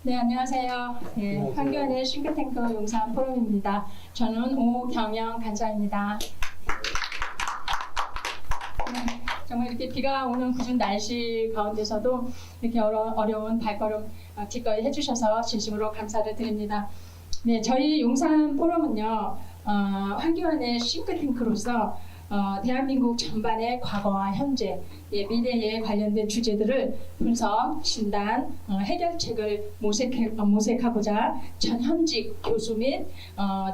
네, 안녕하세요. 예, 황교안의 싱크탱크 용산 포럼입니다. 저는 오경영 간사입니다. 네, 정말 이렇게 비가 오는 궂은 날씨 가운데서도 이렇게 어려운 발걸음 기꺼이 해주셔서 진심으로 감사를 드립니다. 네, 저희 용산 포럼은요, 황교안의 싱크탱크로서 대한민국 전반의 과거와 현재, 미래에 관련된 주제들을 분석, 진단, 해결책을 모색하고자 전현직 교수 및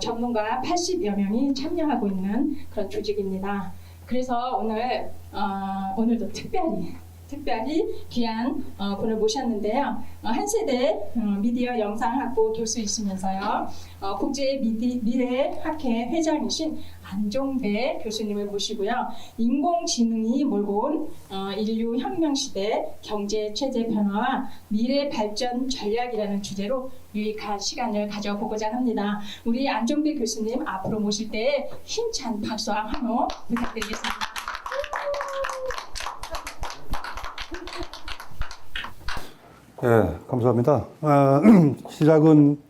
전문가 80여 명이 참여하고 있는 그런 조직입니다. 그래서 오늘도 특별히 귀한 분을 모셨는데요. 한 세대 미디어 영상학부 교수이시면서요. 국제 미래학회 회장이신 안종배 교수님을 모시고요. 인공지능이 몰고 온 인류 혁명 시대 경제 체제 변화와 미래 발전 전략이라는 주제로 유익한 시간을 가져보고자 합니다. 우리 안종배 교수님 앞으로 모실 때 힘찬 박수와 환호 부탁드리겠습니다. 예, 감사합니다. 시작은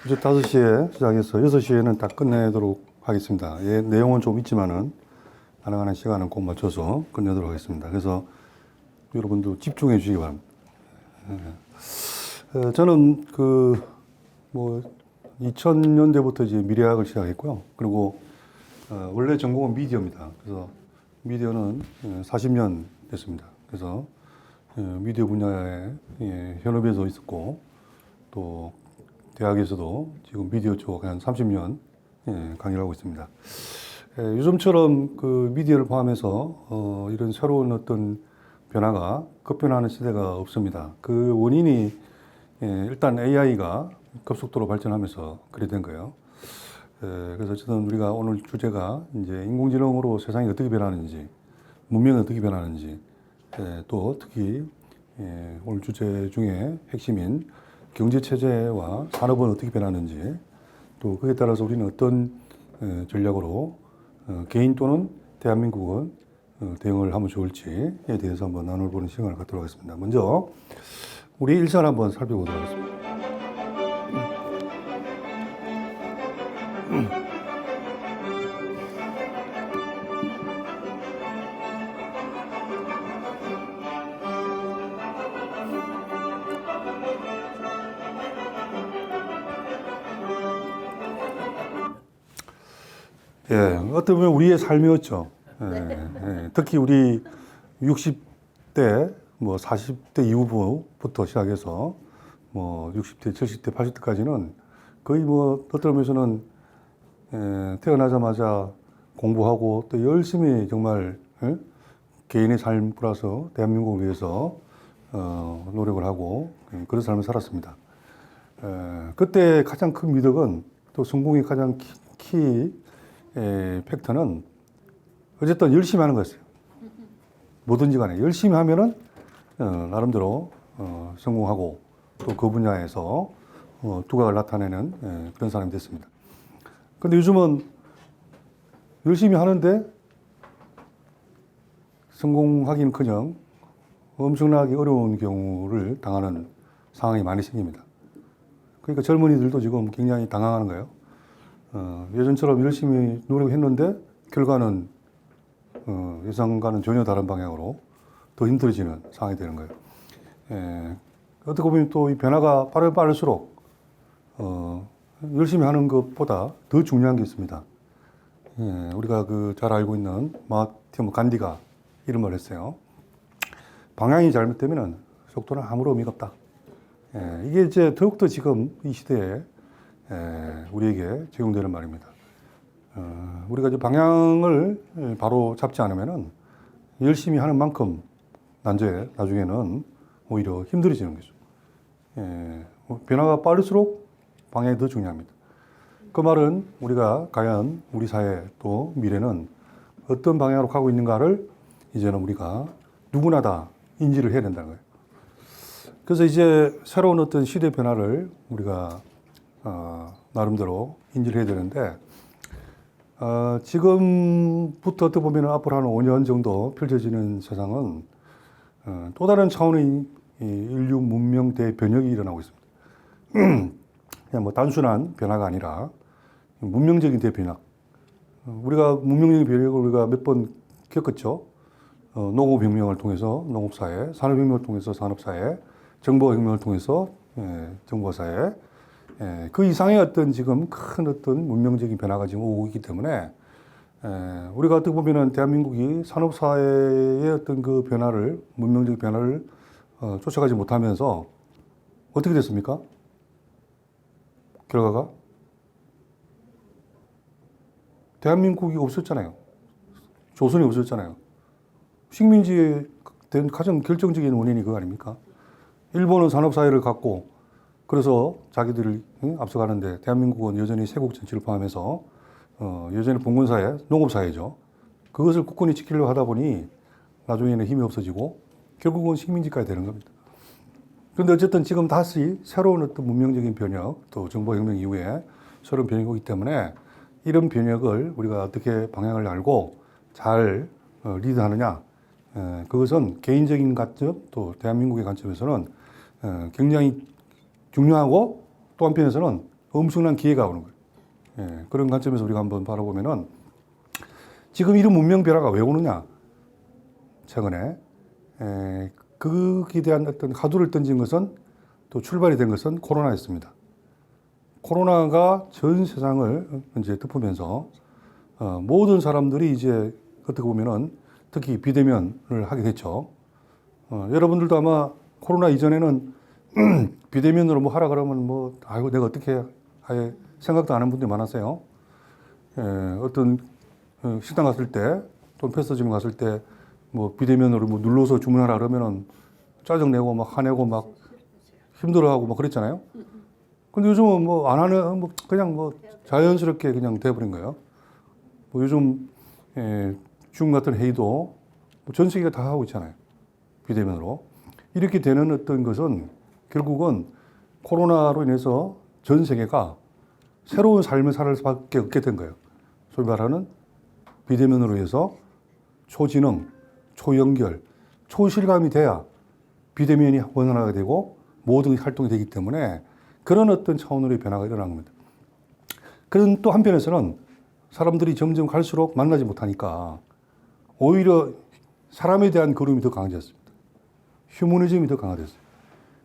이제 5시에 시작해서 6시에는 다 끝내도록 하겠습니다. 예, 내용은 좀 있지만은 가능한 시간은 꼭 맞춰서 끝내도록 하겠습니다. 그래서 여러분도 집중해 주시기 바랍니다. 저는 2000년대부터 이제 미래학을 시작했고요. 그리고 원래 전공은 미디어입니다. 그래서 미디어는 40년 됐습니다. 그래서 미디어 분야에 현업에서 있었고 또 대학에서도 지금 미디어 쪽 한 30년 강의를 하고 있습니다. 요즘처럼 그 미디어를 포함해서 이런 새로운 어떤 변화가 급변하는 시대가 없습니다. 그 원인이 일단 AI가 급속도로 발전하면서 그래 된 거예요. 그래서 어쨌든 우리가 오늘 주제가 이제 인공지능으로 세상이 어떻게 변하는지, 문명이 어떻게 변하는지, 또 특히 오늘 주제 중에 핵심인 경제체제와 산업은 어떻게 변하는지, 또 그에 따라서 우리는 어떤 전략으로 개인 또는 대한민국은 대응을 하면 좋을지에 대해서 한번 나눠보는 시간을 갖도록 하겠습니다. 먼저 우리 일상 한번 살펴보도록 하겠습니다. 예, 어떻게 보면 우리의 삶이었죠. 특히 우리 60대, 40대 이후부터 시작해서 60대, 70대, 80대까지는 거의 어떤 면에서는 태어나자마자 공부하고 또 열심히 정말 개인의 삶 플러스 대한민국을 위해서 노력을 하고 그런 삶을 살았습니다. 그때 가장 큰 미덕은 또 성공의 가장 키 팩터는 어쨌든 열심히 하는 거였어요. 뭐든지 간에 열심히 하면은 나름대로 성공하고 또 그 분야에서 두각을 나타내는 그런 사람이 됐습니다. 근데 요즘은 열심히 하는데 성공하기는커녕 엄청나게 어려운 경우를 당하는 상황이 많이 생깁니다. 그러니까 젊은이들도 지금 굉장히 당황하는 거예요. 예전처럼 열심히 노력했는데 결과는 예상과는 전혀 다른 방향으로 더 힘들어지는 상황이 되는 거예요. 어떻게 보면 또 이 변화가 빠를수록 열심히 하는 것보다 더 중요한 게 있습니다. 우리가 잘 알고 있는 마하티마 간디가 이런 말을 했어요. 방향이 잘못되면 속도는 아무런 의미가 없다. 이게 이제 더욱더 지금 이 시대에 우리에게 적용되는 말입니다. 우리가 이제 방향을 바로 잡지 않으면은 열심히 하는 만큼 나중에는 오히려 힘들어지는 거죠. 변화가 빠를수록 방향이 더 중요합니다. 그 말은 우리가 과연 우리 사회 또 미래는 어떤 방향으로 가고 있는가를 이제는 우리가 누구나 다 인지를 해야 된다는 거예요. 그래서 이제 새로운 어떤 시대 변화를 우리가 나름대로 인지를 해야 되는데 지금부터 어떻게 보면 앞으로 한 5년 정도 펼쳐지는 세상은 또 다른 차원의 인류 문명 대변혁이 일어나고 있습니다. 그냥 뭐 단순한 변화가 아니라 문명적인 대변화. 우리가 문명적인 변화를 우리가 몇 번 겪었죠. 농업혁명을 통해서 농업사회, 산업혁명을 통해서 산업사회, 정보혁명을 통해서 정보사회. 그 이상의 어떤 지금 큰 어떤 문명적인 변화가 지금 오고 있기 때문에 우리가 어떻게 보면은 대한민국이 산업사회의 어떤 그 변화를, 문명적 변화를 쫓아가지 못하면서 어떻게 됐습니까? 결과가? 대한민국이 없었잖아요. 조선이 없었잖아요. 식민지에 된 가장 결정적인 원인이 그거 아닙니까? 일본은 산업사회를 갖고 그래서 자기들을 앞서가는데 대한민국은 여전히 세국 전체를 포함해서 여전히 봉건사회, 농업사회죠. 그것을 굳건히 지키려고 하다 보니 나중에는 힘이 없어지고 결국은 식민지까지 되는 겁니다. 그런데 어쨌든 지금 다시 새로운 어떤 문명적인 변혁, 또 정보혁명 이후에 새로운 변혁이 오기 때문에 이런 변혁을 우리가 어떻게 방향을 알고 잘 리드하느냐, 그것은 개인적인 관점, 또 대한민국의 관점에서는 굉장히 중요하고 또 한편에서는 엄청난 기회가 오는 거예요. 그런 관점에서 우리가 한번 바라보면은 지금 이런 문명 변화가 왜 오느냐, 최근에 거기에 대한 어떤 화두를 던진 것은 또 출발이 된 것은 코로나였습니다. 코로나가 전 세상을 이제 덮으면서 모든 사람들이 이제 어떻게 보면은 특히 비대면을 하게 됐죠. 여러분들도 아마 코로나 이전에는 비대면으로 뭐 하라 그러면 뭐 아이고 내가 어떻게 아예 생각도 안 하는 분들이 많았어요. 어떤 식당 갔을 때 또는 패스트점 갔을 때 뭐 비대면으로 뭐 눌러서 주문하라 그러면은 짜증내고 막 화내고 막 힘들어하고 막 그랬잖아요. 근데 요즘은 뭐 안 하는 뭐 그냥 뭐 자연스럽게 그냥 돼버린 거예요. 뭐 요즘 줌 같은 회의도 전 세계가 다 하고 있잖아요. 비대면으로. 이렇게 되는 어떤 것은 결국은 코로나로 인해서 전 세계가 새로운 삶을 살 수밖에 없게 된 거예요. 소위 말하는 비대면으로 해서 초지능, 초연결, 초실감이 돼야 비대면이 원활하게 되고 모든 활동이 되기 때문에 그런 어떤 차원으로의 변화가 일어난 겁니다. 그런 또 한편에서는 사람들이 점점 갈수록 만나지 못하니까 오히려 사람에 대한 그리움이 더 강해졌습니다. 휴머니즘이 더 강화됐어요.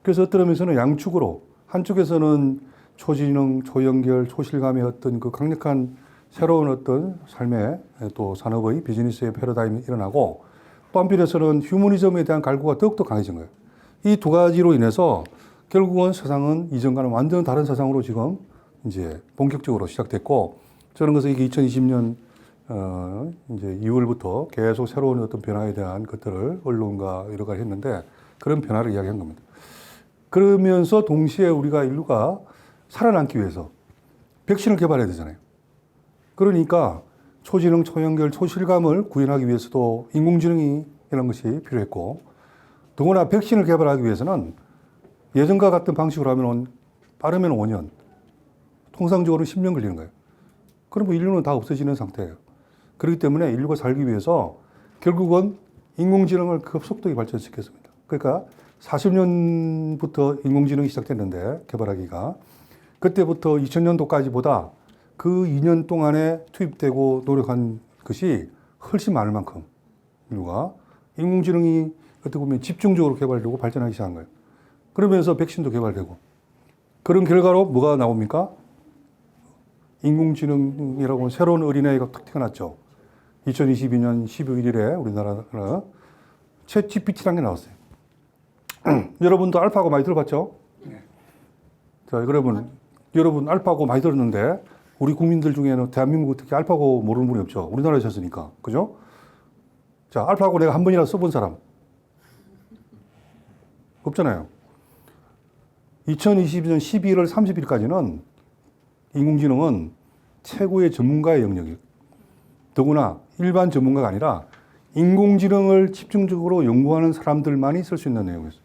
그래서 어떤 의미에서는 양축으로 한쪽에서는 초지능, 초연결, 초실감의 어떤 그 강력한 새로운 어떤 삶의 또 산업의 비즈니스의 패러다임이 일어나고 또 한편에서는 휴머니즘에 대한 갈구가 더욱더 강해진 거예요. 이 두 가지로 인해서 결국은 세상은 이전과는 완전 다른 세상으로 지금 이제 본격적으로 시작됐고 저는 그래서 이게 2020년 이제 2월부터 계속 새로운 어떤 변화에 대한 것들을 언론과 여러 가지 했는데 그런 변화를 이야기한 겁니다. 그러면서 동시에 우리가 인류가 살아남기 위해서 백신을 개발해야 되잖아요. 그러니까 초지능, 초연결, 초실감을 구현하기 위해서도 인공지능이 이런 것이 필요했고 더구나 백신을 개발하기 위해서는 예전과 같은 방식으로 하면 빠르면 5년, 통상적으로 10년 걸리는 거예요. 그럼 인류는 다 없어지는 상태예요. 그렇기 때문에 인류가 살기 위해서 결국은 인공지능을 급속도에 발전시켰습니다. 그러니까 40년부터 인공지능이 시작됐는데 개발하기가 그때부터 2000년도까지보다 그 2년 동안에 투입되고 노력한 것이 훨씬 많을 만큼 인류가 인공지능이 어떻게 보면 집중적으로 개발되고 발전하기 시작한 거예요. 그러면서 백신도 개발되고 그런 결과로 뭐가 나옵니까? 인공지능이라고 새로운 어린아이가 탁 태어났죠. 2022년 12월 1일에 우리나라 챗 GPT라는 게 나왔어요. 여러분도 알파고 많이 들어봤죠? 네. 자, 여러분 알파고 많이 들었는데 우리 국민들 중에는 대한민국 특히 알파고 모르는 분이 없죠. 우리나라에 사셨으니까. 그죠? 자, 알파고 내가 한 번이라도 써본 사람. 없잖아요. 2022년 12월 30일까지는 인공지능은 최고의 전문가의 영역이에요. 더구나 일반 전문가가 아니라 인공지능을 집중적으로 연구하는 사람들만이 쓸 수 있는 내용이었어요.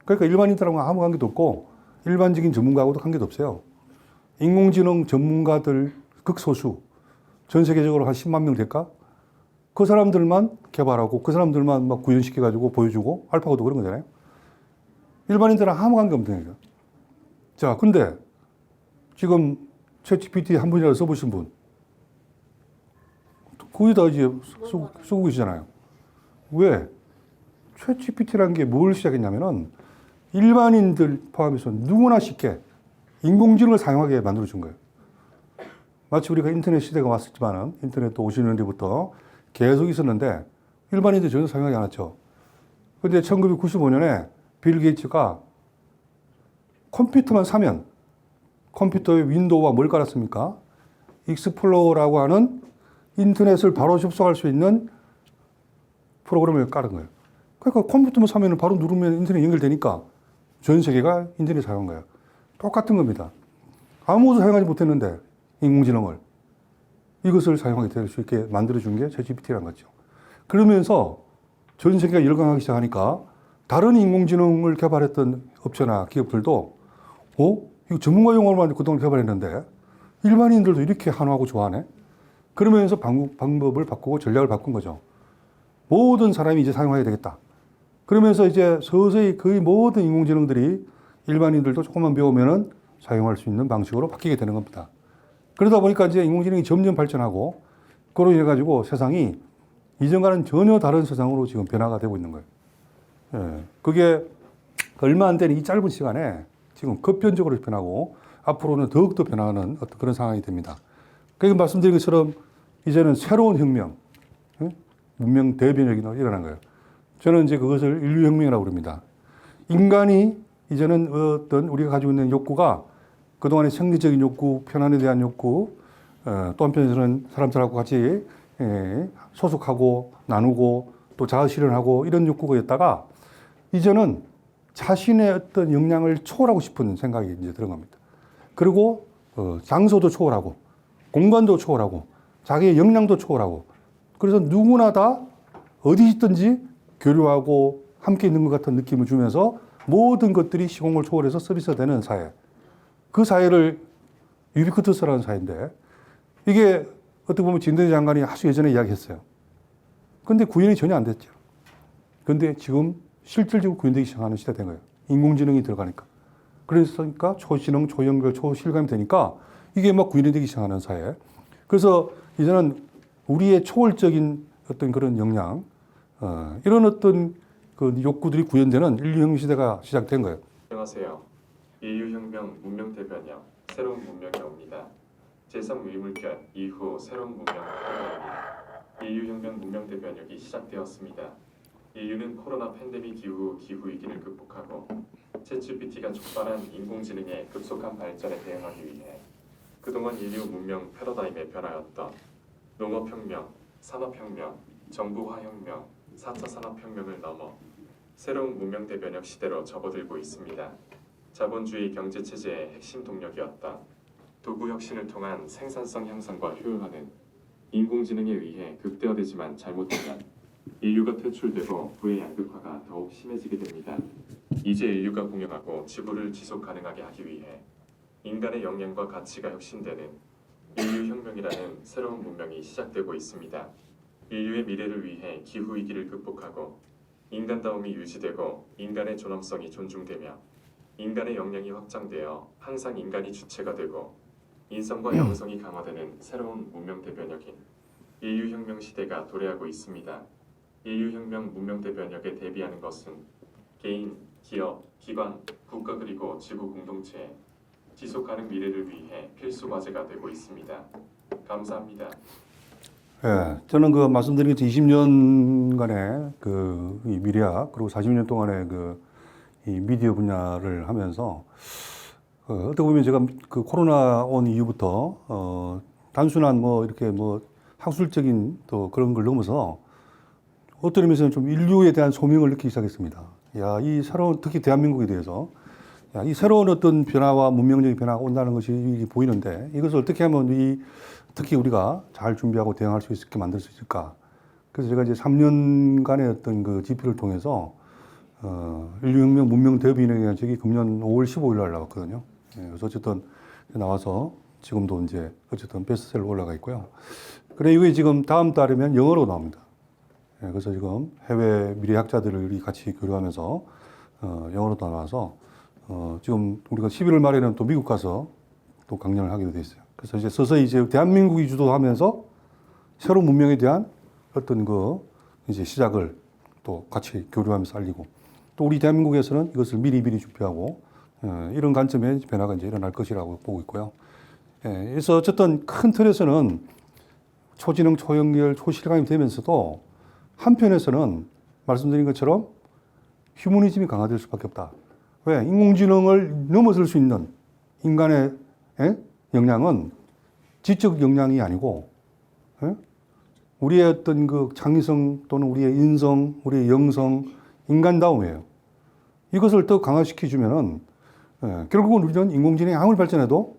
그러니까 일반인들하고 아무 관계도 없고 일반적인 전문가하고도 관계도 없어요. 인공지능 전문가들 극소수, 전 세계적으로 한 10만 명 될까? 그 사람들만 개발하고 그 사람들만 막 구현시켜가지고 보여주고 알파고도 그런 거잖아요. 일반인들은 아무 관계 없는 거예요. 자, 근데 지금 챗GPT 한 분이라도 써보신 분, 거의 다 이제 쓰고 계시잖아요. 왜? 챗GPT라는 게 뭘 시작했냐면은 일반인들 포함해서 누구나 쉽게 인공지능을 사용하게 만들어준 거예요. 마치 우리가 인터넷 시대가 왔었지만은 인터넷도 50년대부터 계속 있었는데 일반인들이 전혀 사용하지 않았죠. 근데 1995년에 빌 게이츠가 컴퓨터만 사면 컴퓨터에 윈도우와 뭘 깔았습니까? 익스플로러라고 하는 인터넷을 바로 접속할 수 있는 프로그램을 깔은 거예요. 그러니까 컴퓨터만 사면 바로 누르면 인터넷 연결되니까 전 세계가 인터넷 사용한 거예요. 똑같은 겁니다. 아무도 사용하지 못했는데 인공지능을 이것을 사용하게 될 수 있게 만들어준 게 챗GPT라는 거죠. 그러면서 전 세계가 열광하기 시작하니까 다른 인공지능을 개발했던 업체나 기업들도 이거 전문가 용어로만 그동안 개발했는데 일반인들도 이렇게 한화하고 좋아하네? 그러면서 방법을 바꾸고 전략을 바꾼 거죠. 모든 사람이 이제 사용해야 되겠다. 그러면서 이제 서서히 거의 모든 인공지능들이 일반인들도 조금만 배우면은 사용할 수 있는 방식으로 바뀌게 되는 겁니다. 그러다 보니까 이제 인공지능이 점점 발전하고 그로 인해 가지고 세상이 이전과는 전혀 다른 세상으로 지금 변화가 되고 있는 거예요. 예. 그게 얼마 안 되는 이 짧은 시간에 지금 급변적으로 변하고 앞으로는 더욱더 변화하는 어떤 그런 상황이 됩니다. 그러니까 말씀드린 것처럼 이제는 새로운 혁명, 문명 대변혁이 일어난 거예요. 저는 이제 그것을 인류혁명이라고 부릅니다. 인간이 이제는 어떤 우리가 가지고 있는 욕구가 그동안의 생리적인 욕구, 편안에 대한 욕구, 또 한편에서는 사람들하고 같이 소속하고 나누고 또 자아실현하고 이런 욕구가 있다가 이제는 자신의 어떤 역량을 초월하고 싶은 생각이 이제 들은 겁니다. 그리고 장소도 초월하고 공간도 초월하고 자기의 역량도 초월하고 그래서 누구나 다 어디 있든지 교류하고 함께 있는 것 같은 느낌을 주면서 모든 것들이 시공을 초월해서 서비스가 되는 사회. 그 사회를 유비쿼터스라는 사회인데 이게 어떻게 보면 진대중 장관이 아주 예전에 이야기했어요. 근데 구현이 전혀 안 됐죠. 근데 지금 실질적으로 구현되기 시작하는 시대가 된 거예요. 인공지능이 들어가니까. 그러니까 초지능, 초연결, 초실감이 되니까 이게 막 구현이 되기 시작하는 사회. 그래서 이제는 우리의 초월적인 어떤 그런 역량, 이런 어떤 그 욕구들이 구현되는 인류혁명 시대가 시작된 거예요. 안녕하세요. 인류혁명 문명 대변혁 새로운 문명이 옵니다. 제3 위물결 이후 새로운 문명 대변혁입니다. 인류혁명 문명 대변혁이 시작되었습니다. 인류는 코로나 팬데믹 이후 기후 위기를 극복하고 챗GPT가 촉발한 인공지능의 급속한 발전에 대응하기 위해 그동안 인류 문명 패러다임의 변화였던 농업혁명, 산업혁명, 정부화혁명, 4차 산업혁명을 넘어 새로운 문명 대변혁 시대로 접어들고 있습니다. 자본주의 경제체제의 핵심 동력이었던 도구혁신을 통한 생산성 향상과 효율화는 인공지능에 의해 극대화되지만 잘못되면 인류가 퇴출되고 부의 양극화가 더욱 심해지게 됩니다. 이제 인류가 공영하고 지구를 지속 가능하게 하기 위해 인간의 역량과 가치가 혁신되는 인류혁명이라는 새로운 문명이 시작되고 있습니다. 인류의 미래를 위해 기후위기를 극복하고 인간다움이 유지되고 인간의 존엄성이 존중되며 인간의 역량이 확장되어 항상 인간이 주체가 되고 인성과 영성이 강화되는 새로운 문명 대변혁인 인류혁명 시대가 도래하고 있습니다. 인류혁명 문명 대변혁에 대비하는 것은 개인, 기업, 기관, 국가 그리고 지구 공동체의 지속가능 미래를 위해 필수 과제가 되고 있습니다. 감사합니다. 예, 저는 그 말씀드린 것처럼 20년간의 이 미래학 그리고 40년 동안의 이 미디어 분야를 하면서 어떻게 보면 제가 그 코로나 온 이후부터 단순한 이렇게 학술적인 또 그런 걸 넘어서 어떤 의미에서는 좀 인류에 대한 소명을 느끼기 시작했습니다. 야, 이 새로운 특히 대한민국에 대해서 이 새로운 어떤 변화와 문명적인 변화가 온다는 것이 보이는데 이것을 어떻게 하면 특히 우리가 잘 준비하고 대응할 수 있게 만들 수 있을까? 그래서 제가 이제 3년간의 어떤 그 지표를 통해서 인류혁명 문명 대변혁이라는 책이 금년 5월 15일 날 나왔거든요. 예, 그래서 어쨌든 나와서 지금도 이제 어쨌든 베스트셀러 올라가 있고요. 그래 이게 지금 다음 달이면 영어로 나옵니다. 예, 그래서 지금 해외 미래학자들이 같이 교류하면서 영어로 나와서 지금 우리가 11월 말에는 또 미국 가서 또 강연을 하기로 돼 있어요. 그래서 이제 서서히 이제 대한민국이 주도하면서 새로운 문명에 대한 어떤 이제 시작을 또 같이 교류하면서 알리고 또 우리 대한민국에서는 이것을 미리 준비하고 이런 관점의 변화가 이제 일어날 것이라고 보고 있고요. 그래서 어쨌든 큰 틀에서는 초지능, 초연결, 초실감이 되면서도 한편에서는 말씀드린 것처럼 휴머니즘이 강화될 수밖에 없다. 왜? 인공지능을 넘어설 수 있는 인간의 역량은 지적 역량이 아니고 우리의 어떤 창의성 또는 우리의 인성, 우리의 영성, 인간다움이에요. 이것을 더 강화시켜주면은 결국은 우리는 인공지능이 아무리 발전해도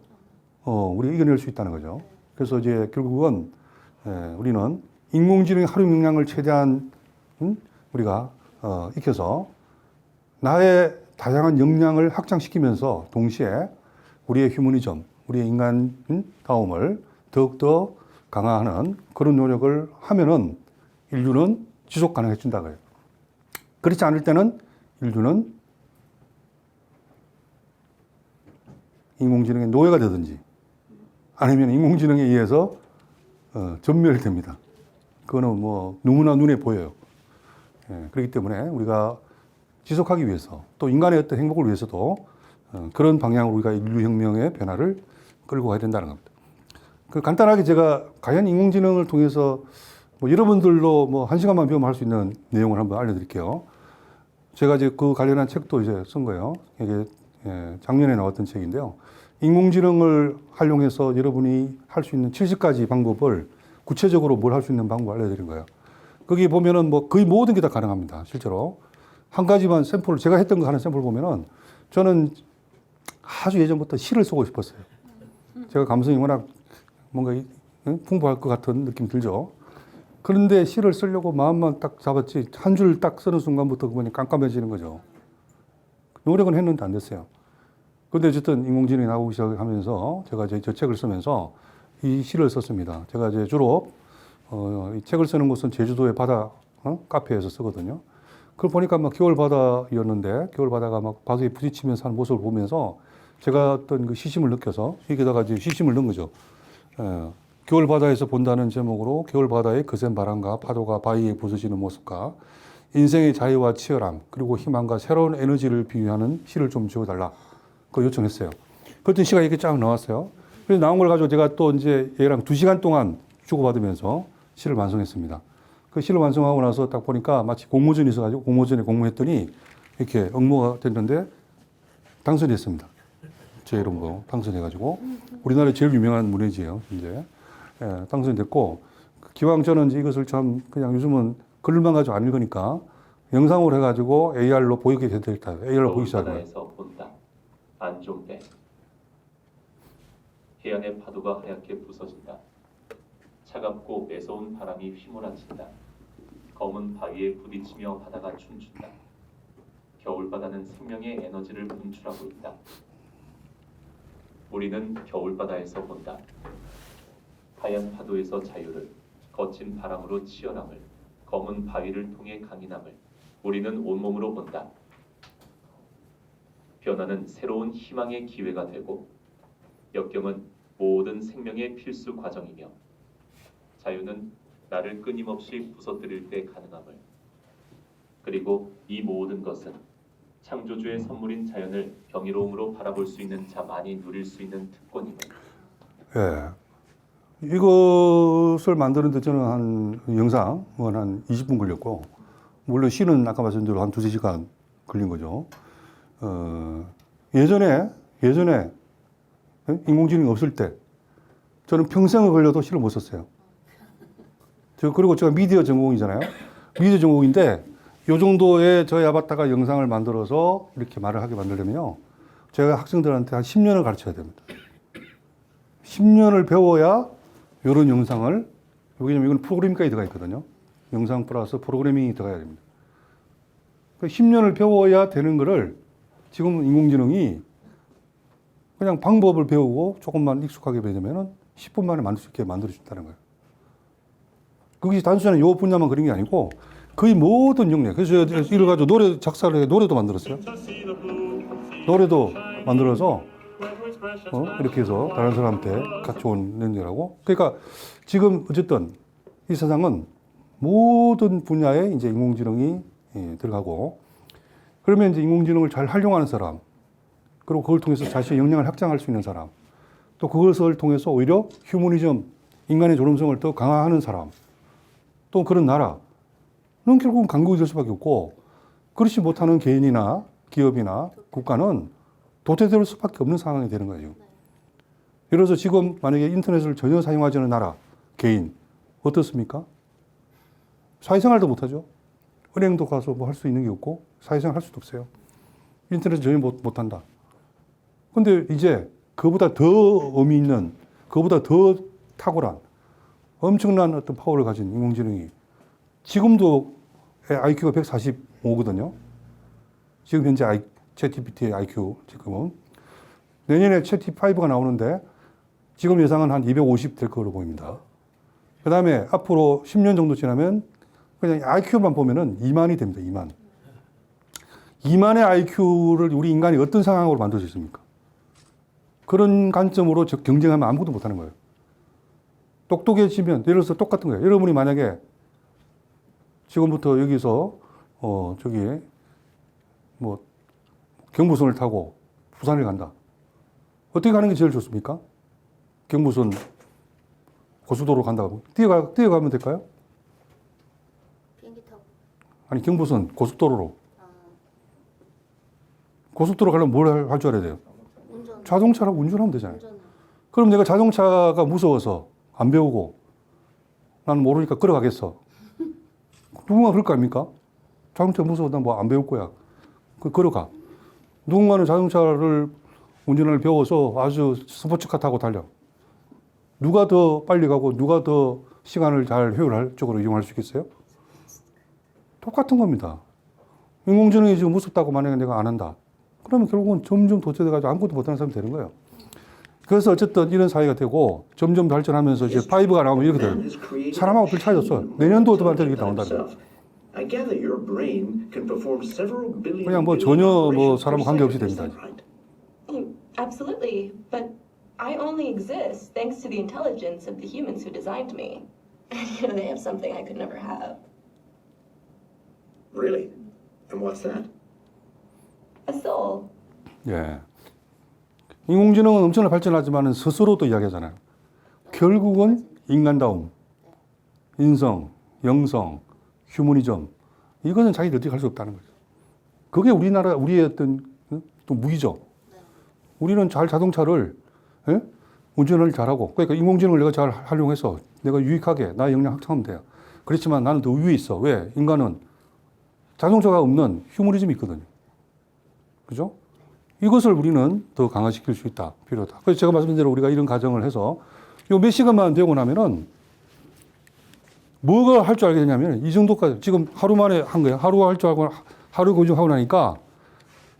우리가 이겨낼 수 있다는 거죠. 그래서 이제 결국은 우리는 인공지능의 활용 역량을 최대한 우리가 익혀서 나의 다양한 역량을 확장시키면서 동시에 우리의 휴머니즘, 우리의 인간다움을 더욱더 강화하는 그런 노력을 하면은 인류는 지속 가능해진다 그래요. 그렇지 않을 때는 인류는 인공지능의 노예가 되든지 아니면 인공지능에 의해서 전멸됩니다. 그거는 뭐 너무나 눈에 보여요. 그렇기 때문에 우리가 지속하기 위해서 또 인간의 어떤 행복을 위해서도 그런 방향으로 우리가 인류혁명의 변화를 끌고 가야 된다는 겁니다. 간단하게 제가 과연 인공지능을 통해서 뭐 여러분들도 뭐 1시간만 배우면 할 수 있는 내용을 한번 알려드릴게요. 제가 이제 그 관련한 책도 이제 쓴 거예요. 이게 작년에 나왔던 책인데요. 인공지능을 활용해서 여러분이 할 수 있는 70가지 방법을 구체적으로 뭘 할 수 있는 방법을 알려드린 거예요. 거기 보면은 뭐 거의 모든 게 다 가능합니다. 실제로. 한 가지만 샘플, 제가 했던 거 하는 샘플 보면은 저는 아주 예전부터 시를 쓰고 싶었어요. 제가 감성이 워낙 뭔가 풍부할 것 같은 느낌 들죠. 그런데 시를 쓰려고 마음만 딱 잡았지 한 줄 딱 쓰는 순간부터 그분이 깜깜해지는 거죠. 노력은 했는데 안 됐어요. 그런데 어쨌든 인공지능이 나오기 시작하면서 제가 이제 저 책을 쓰면서 이 시를 썼습니다. 제가 이제 주로 이 책을 쓰는 곳은 제주도의 바다 카페에서 쓰거든요. 그걸 보니까 막 겨울 바다였는데 겨울 바다가 막 바다에 부딪히면서 하는 모습을 보면서 제가 어떤 그 시심을 느껴서 여기다가 이제 시심을 넣은 거죠. 겨울 바다에서 본다는 제목으로 겨울 바다의 거센 바람과 파도가 바위에 부서지는 모습과 인생의 자유와 치열함 그리고 희망과 새로운 에너지를 비유하는 시를 좀 지어달라. 그걸 요청했어요. 그랬더니 시가 이렇게 쫙 나왔어요. 그래서 나온 걸 가지고 제가 또 이제 얘랑 2시간 동안 주고받으면서 시를 완성했습니다. 그 시를 완성하고 나서 딱 보니까 마치 공모전이 있어가지고 공모전에 공모했더니 이렇게 응모가 됐는데 당선됐습니다. 제 이름으로 당선해가지고 우리나라의 제일 유명한 문예지예요. 이제 당선됐고 기왕 저는 이제 이것을 참 그냥 요즘은 글만 가지고 안 읽으니까 영상으로 해가지고 AR로 보이게 되겠다. AR로 보이기 시작한 거예요. 겨울바다에서 본다. 안종대. 해안의 파도가 하얗게 부서진다. 차갑고 매서운 바람이 휘몰아친다. 검은 바위에 부딪히며 바다가 춤춘다. 겨울바다는 생명의 에너지를 분출하고 있다. 우리는 겨울바다에서 본다. 하얀 파도에서 자유를, 거친 바람으로 치열함을, 검은 바위를 통해 강인함을 우리는 온몸으로 본다. 변화는 새로운 희망의 기회가 되고 역경은 모든 생명의 필수 과정이며 자유는 나를 끊임없이 부서뜨릴 때 가능함을 그리고 이 모든 것은 창조주의 선물인 자연을 경이로움으로 바라볼 수 있는 자만이 누릴 수 있는 특권임을. 이것을 만드는데 저는 한 영상은 한 20분 걸렸고 물론 시는 아까 말씀드린 대로 한 2-3시간 걸린 거죠. 예전에 인공지능이 없을 때 저는 평생을 걸려도 시를 못 썼어요. 그리고 제가 미디어 전공이잖아요. 미디어 전공인데 이 정도의 저희 아바타가 영상을 만들어서 이렇게 말을 하게 만들려면요. 제가 학생들한테 한 10년을 가르쳐야 됩니다. 10년을 배워야 이런 영상을, 왜냐면 이건 프로그래밍까지 들어가 있거든요. 영상 플러스 프로그래밍이 들어가야 됩니다. 10년을 배워야 되는 거를 지금 인공지능이 그냥 방법을 배우고 조금만 익숙하게 배우면은 10분 만에 만들 수 있게 만들어준다는 거예요. 그것이 단순한 요 분야만 그런 게 아니고 거의 모든 영역. 그래서 이걸 가지고 노래 작사를 해 노래도 만들었어요. 노래도 만들어서 이렇게 해서 다른 사람한테 좋은 능력이라고. 그러니까 지금 어쨌든 이 세상은 모든 분야에 이제 인공지능이 들어가고, 그러면 이제 인공지능을 잘 활용하는 사람, 그리고 그걸 통해서 자신의 역량을 확장할 수 있는 사람, 또 그것을 통해서 오히려 휴머니즘, 인간의 존엄성을 더 강화하는 사람, 또 그런 나라는 결국은 강국이 될 수밖에 없고, 그렇지 못하는 개인이나 기업이나 국가는 도태될 수밖에 없는 상황이 되는 거예요. 예를 들어서 지금 만약에 인터넷을 전혀 사용하지 않는 나라, 개인, 어떻습니까? 사회생활도 못하죠. 은행도 가서 뭐 할 수 있는 게 없고, 사회생활 할 수도 없어요. 인터넷을 전혀 못한다. 근데 이제 그보다 더 의미 있는, 그보다 더 탁월한 엄청난 어떤 파워를 가진 인공지능이 지금도 IQ가 145거든요. 지금 현재 챗GPT의 IQ 지금은. 내년에 챗T5가 나오는데 지금 예상은 한 250 될 거로 보입니다. 그 다음에 앞으로 10년 정도 지나면 그냥 IQ만 보면은 2만이 됩니다. 2만. 2만의 IQ를 우리 인간이 어떤 상황으로 만들 수 있습니까? 그런 관점으로 경쟁하면 아무것도 못하는 거예요. 똑똑해지면, 예를 들어서 똑같은 거예요. 여러분이 만약에 지금부터 여기서 저기 뭐 경부선을 타고 부산을 간다. 어떻게 가는 게 제일 좋습니까? 경부선 고속도로 간다고 뛰어가면 될까요? 비행기 타고. 아니 경부선 고속도로로. 고속도로 가려면 뭘 할 줄 알아야 돼요? 운전. 자동차라고 운전하면 되잖아요. 운전을. 그럼 내가 자동차가 무서워서 안 배우고 나는 모르니까 걸어가겠어. 누군가 그럴 거 아닙니까? 자동차 무서워, 난 뭐 안 배울 거야. 걸어가. 누군가는 자동차를 운전을 배워서 아주 스포츠카 타고 달려. 누가 더 빨리 가고 누가 더 시간을 잘 효율적으로 이용할 수 있겠어요? 똑같은 겁니다. 인공지능이 지금 무섭다고 만약에 내가 안 한다. 그러면 결국은 점점 도태돼가지고 아무것도 못하는 사람이 되는 거예요. 그래서 어쨌든 이런 사회가 되고 점점 발전하면서 이제 5가 나오면 이렇게 돼요. 사람하고 별 차이 없어요. 내년도부터 이렇게 나온다는 거예요. 그냥 뭐 전혀 뭐 사람하고 관계없이 됩니다. Absolutely, but I only exist thanks to the intelligence of the humans who designed me. You know, they have something I could never have. Really? And what's that? A soul. 예. 인공지능은 엄청나게 발전하지만 스스로도 이야기하잖아요. 결국은 인간다움, 인성, 영성, 휴머니즘, 이거는 자기들이 어떻게 할 수 없다는 거죠. 그게 우리의 어떤 또 무기죠. 우리는 잘 자동차를 운전을 잘하고, 그러니까 인공지능을 내가 잘 활용해서 내가 유익하게 나의 역량 확장하면 돼요. 그렇지만 나는 더 위에 있어. 왜? 인간은 자동차가 없는 휴머니즘이 있거든요. 그죠? 이것을 우리는 더 강화시킬 수 있다. 필요하다. 그래서 제가 말씀드린 대로 우리가 이런 가정을 해서 요 몇 시간만 되고 나면은 뭐가 할 줄 알게 되냐면 이 정도까지 지금 하루 만에 한 거예요. 하루 할 줄 알고 하루 고정하고 나니까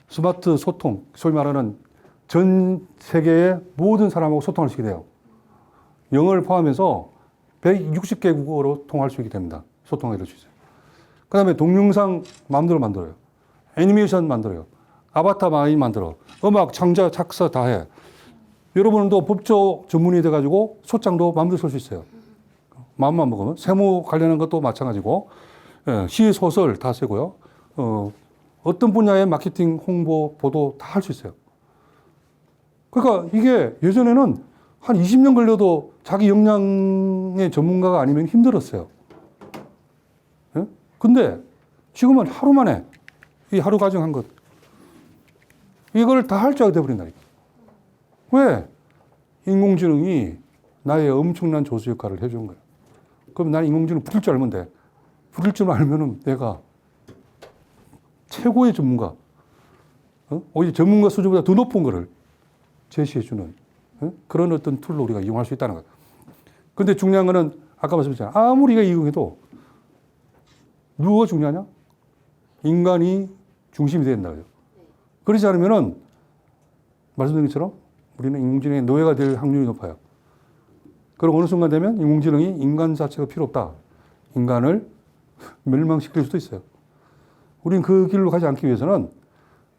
스마트 소통, 소위 말하는 전 세계의 모든 사람하고 소통할 수 있게 돼요. 영어를 포함해서 160개 국어로 통할 수 있게 됩니다. 소통하게 될 수 있어요. 그 다음에 동영상 마음대로 만들어요. 애니메이션 만들어요. 아바타 많이 만들어. 음악, 창작, 작사 다 해. 여러분도 법조 전문이 돼가지고 소장도 마음대로 쓸 수 있어요. 마음만 먹으면. 세무 관련한 것도 마찬가지고. 예, 시, 소설 다 쓰고요. 어떤 분야의 마케팅, 홍보, 보도 다 할 수 있어요. 그러니까 이게 예전에는 한 20년 걸려도 자기 역량의 전문가가 아니면 힘들었어요. 예? 근데 지금은 하루 만에 이 하루 가정한 것. 이걸 다 할 줄 알게 돼버린다니까. 왜? 인공지능이 나의 엄청난 조수 역할을 해준 거예요. 그럼 나는 인공지능 부릴 줄 알면 돼. 부릴 줄 알면은 내가 최고의 전문가, 오히려 전문가 수준보다 더 높은 거를 제시해주는 그런 어떤 툴로 우리가 이용할 수 있다는 거예요. 근데 중요한 거는 아까 말씀드렸잖아요. 아무리 우리가 이용해도 누가 중요하냐? 인간이 중심이 돼야 된다고요. 그렇지 않으면은 말씀드린 것처럼 우리는 인공지능의 노예가 될 확률이 높아요. 그리고 어느 순간 되면 인공지능이 인간 자체가 필요 없다. 인간을 멸망시킬 수도 있어요. 우리는 그 길로 가지 않기 위해서는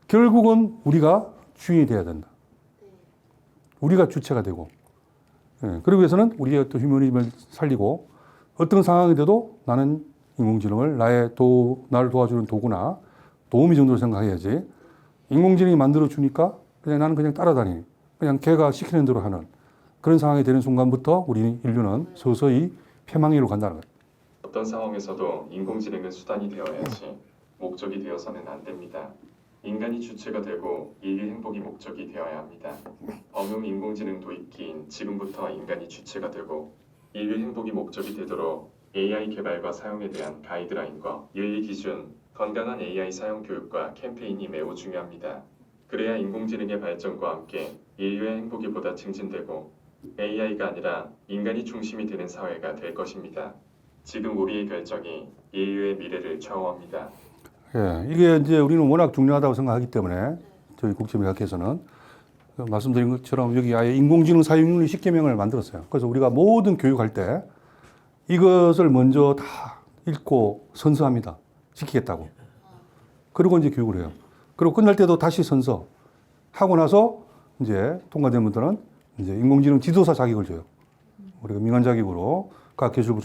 결국은 우리가 주인이 돼야 된다. 우리가 주체가 되고. 예, 그러기 위해서는 우리의 어떤 휴머니즘을 살리고 어떤 상황이 돼도 나는 인공지능을 나를 도와주는 도구나 도우미 정도로 생각해야지 인공지능이 만들어주니까 그냥 나는 그냥 따라다니는 그냥 걔가 시키는 대로 하는 그런 상황이 되는 순간부터 우리 인류는 서서히 폐망리로 간다는 거예요. 어떤 상황에서도 인공지능은 수단이 되어야지 목적이 되어서는 안 됩니다. 인간이 주체가 되고 인류 행복이 목적이 되어야 합니다. 범용 인공지능 도입기인 지금부터 인간이 주체가 되고 인류 행복이 목적이 되도록 AI 개발과 사용에 대한 가이드라인과 윤리 기준, 건강한 AI 사용 교육과 캠페인이 매우 중요합니다. 그래야 인공지능의 발전과 함께 인류의 행복이 보다 증진되고 AI가 아니라 인간이 중심이 되는 사회가 될 것입니다. 지금 우리의 결정이 인류의 미래를 좌우합니다. 예, 이게 이제 우리는 워낙 중요하다고 생각하기 때문에 저희 국제미학회에서는 말씀드린 것처럼 여기 아예 인공지능 사용윤리 10개명을 만들었어요. 그래서 우리가 모든 교육할 때 이것을 먼저 다 읽고 선서합니다. 지키겠다고. 그리고 이제 교육을 해요. 그리고 끝날 때도 다시 선서. 하고 나서 이제 통과된 분들은 이제 인공지능 지도사 자격을 줘요. 우리가 민간 자격으로 과학기술부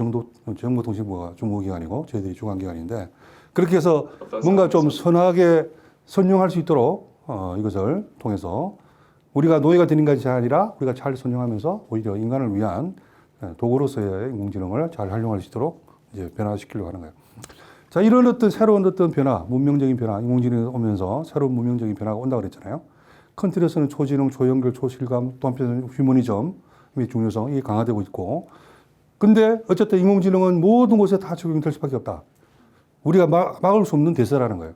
정보통신부가 주무기관이고 저희들이 주관기관인데 그렇게 해서 뭔가 좀 선하게 선용할 수 있도록 이것을 통해서 우리가 노예가 되는 것이 아니라 우리가 잘 선용하면서 오히려 인간을 위한 도구로서의 인공지능을 잘 활용할 수 있도록 이제 변화시키려고 하는 거예요. 자, 이런 어떤 새로운 어떤 변화, 문명적인 변화, 인공지능이 오면서 새로운 문명적인 변화가 온다고 그랬잖아요. 큰 틀에서는 초지능, 초연결, 초실감, 또 한편으로는 휴머니즘의 중요성이 강화되고 있고 근데 어쨌든 인공지능은 모든 곳에 다 적용될 수밖에 없다. 우리가 막을 수 없는 대세라는 거예요.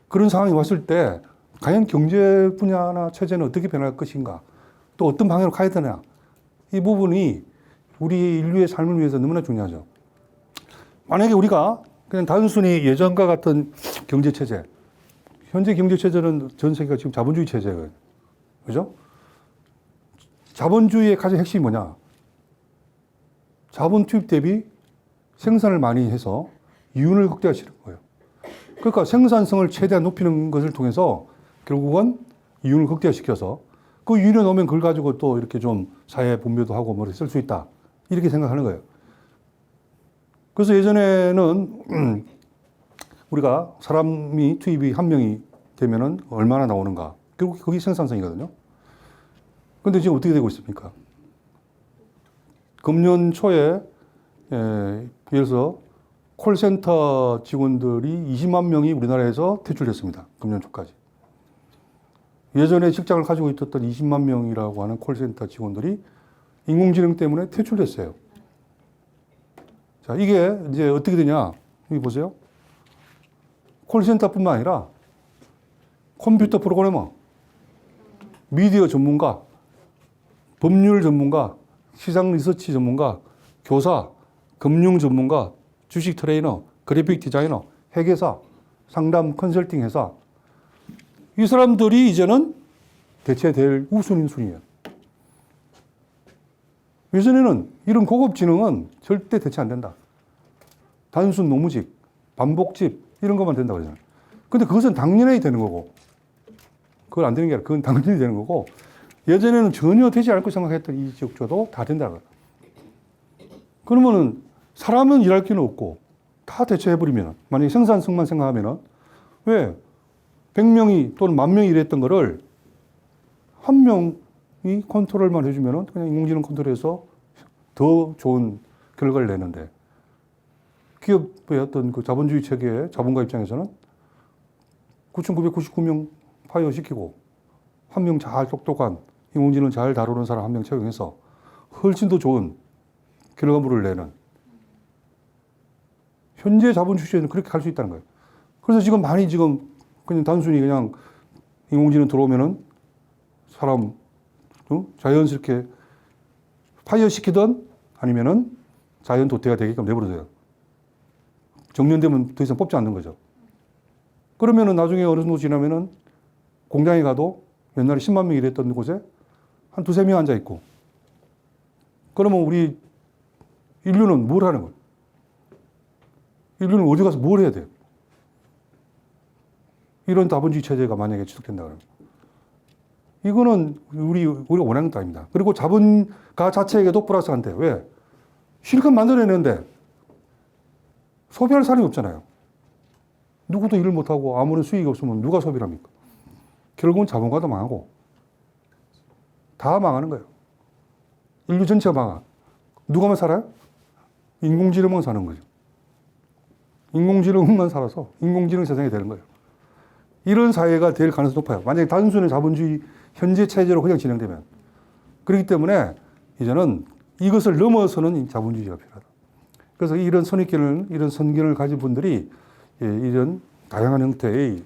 그런 상황이 왔을 때 과연 경제 분야나 체제는 어떻게 변할 것인가 또 어떤 방향으로 가야 되냐 이 부분이 우리 인류의 삶을 위해서 너무나 중요하죠. 만약에 우리가 그냥 단순히 예전과 같은 경제 체제 현재 경제 체제는 전 세계가 지금 자본주의 체제예요. 그죠? 자본주의의 가장 핵심이 뭐냐? 자본 투입 대비 생산을 많이 해서 이윤을 극대화시키는 거예요. 그러니까 생산성을 최대한 높이는 것을 통해서 결국은 이윤을 극대화시켜서 그 이윤이 오면 그걸 가지고 또 이렇게 좀 사회 분배도 하고 뭐 쓸 수 있다. 이렇게 생각하는 거예요. 그래서 예전에는 우리가 사람이 투입이 한 명이 되면은 얼마나 나오는가. 결국 그게 생산성이거든요. 근데 지금 어떻게 되고 있습니까? 금년 초에 예를 들어서 콜센터 직원들이 20만 명이 우리나라에서 퇴출됐습니다. 금년 초까지. 예전에 직장을 가지고 있었던 20만 명이라고 하는 콜센터 직원들이 인공지능 때문에 퇴출됐어요. 자, 이게 이제 어떻게 되냐? 여기 보세요. 콜센터뿐만 아니라 컴퓨터 프로그래머, 미디어 전문가, 법률 전문가, 시장 리서치 전문가, 교사, 금융 전문가, 주식 트레이너, 그래픽 디자이너, 회계사, 상담 컨설팅 회사. 이 사람들이 이제는 대체될 우선인순위예요. 예전에는 이런 고급 지능은 절대 대체 안 된다. 단순 노무직, 반복집 이런 것만 된다고 그러잖아요. 근데 그것은 당연히 되는 거고 그건 안 되는 게 아니라 그건 당연히 되는 거고 예전에는 전혀 되지 않을 거 생각했던 이 직업도 다 된다는 거예요. 그러면은 사람은 일할 기는 없고 다 대체해버리면 만약에 생산성만 생각하면은 왜 100명이 또는 10,000명이 일했던 거를 한 명이 컨트롤만 해주면은 그냥 인공지능 컨트롤해서 더 좋은 결과를 내는데 기업의 어떤 그 자본주의 체계의 자본가 입장에서는 9,999명 파이어시키고 한 명 잘 똑똑한 인공지능 잘 다루는 사람 한 명 채용해서 훨씬 더 좋은 결과물을 내는 현재 자본주의 체제는 그렇게 갈 수 있다는 거예요. 그래서 지금 많이 지금 그냥 단순히 그냥 인공지능 들어오면은 사람 자연스럽게 파이어시키든 아니면은 자연 도태가 되게끔 내버려둬요. 정년되면 더 이상 뽑지 않는 거죠. 그러면은 나중에 어느 정도 지나면은 공장에 가도 옛날에 10만 명이 일했던 곳에 한 두세 명 앉아 있고 그러면 우리 인류는 뭘 하는 거예요? 인류는 어디 가서 뭘 해야 돼요? 이런 자본주의 체제가 만약에 지속된다 그러면 이거는 우리가 원하는 것도 아닙니다. 그리고 자본가 자체에게도 플러스한데 왜? 실컷 만들어내는데 소비할 사람이 없잖아요. 누구도 일을 못하고 아무런 수익이 없으면 누가 소비를 합니까? 결국은 자본가도 망하고 다 망하는 거예요. 인류 전체가 망하. 누가만 살아요? 인공지능만 사는 거죠. 인공지능만 살아서 인공지능 세상이 되는 거예요. 이런 사회가 될 가능성이 높아요. 만약에 단순히 자본주의 현재 체제로 그냥 진행되면. 그렇기 때문에 이제는 이것을 넘어서는 자본주의가 필요하다. 그래서 이런 선입견을, 이런 선견을 가진 분들이 이런 다양한 형태의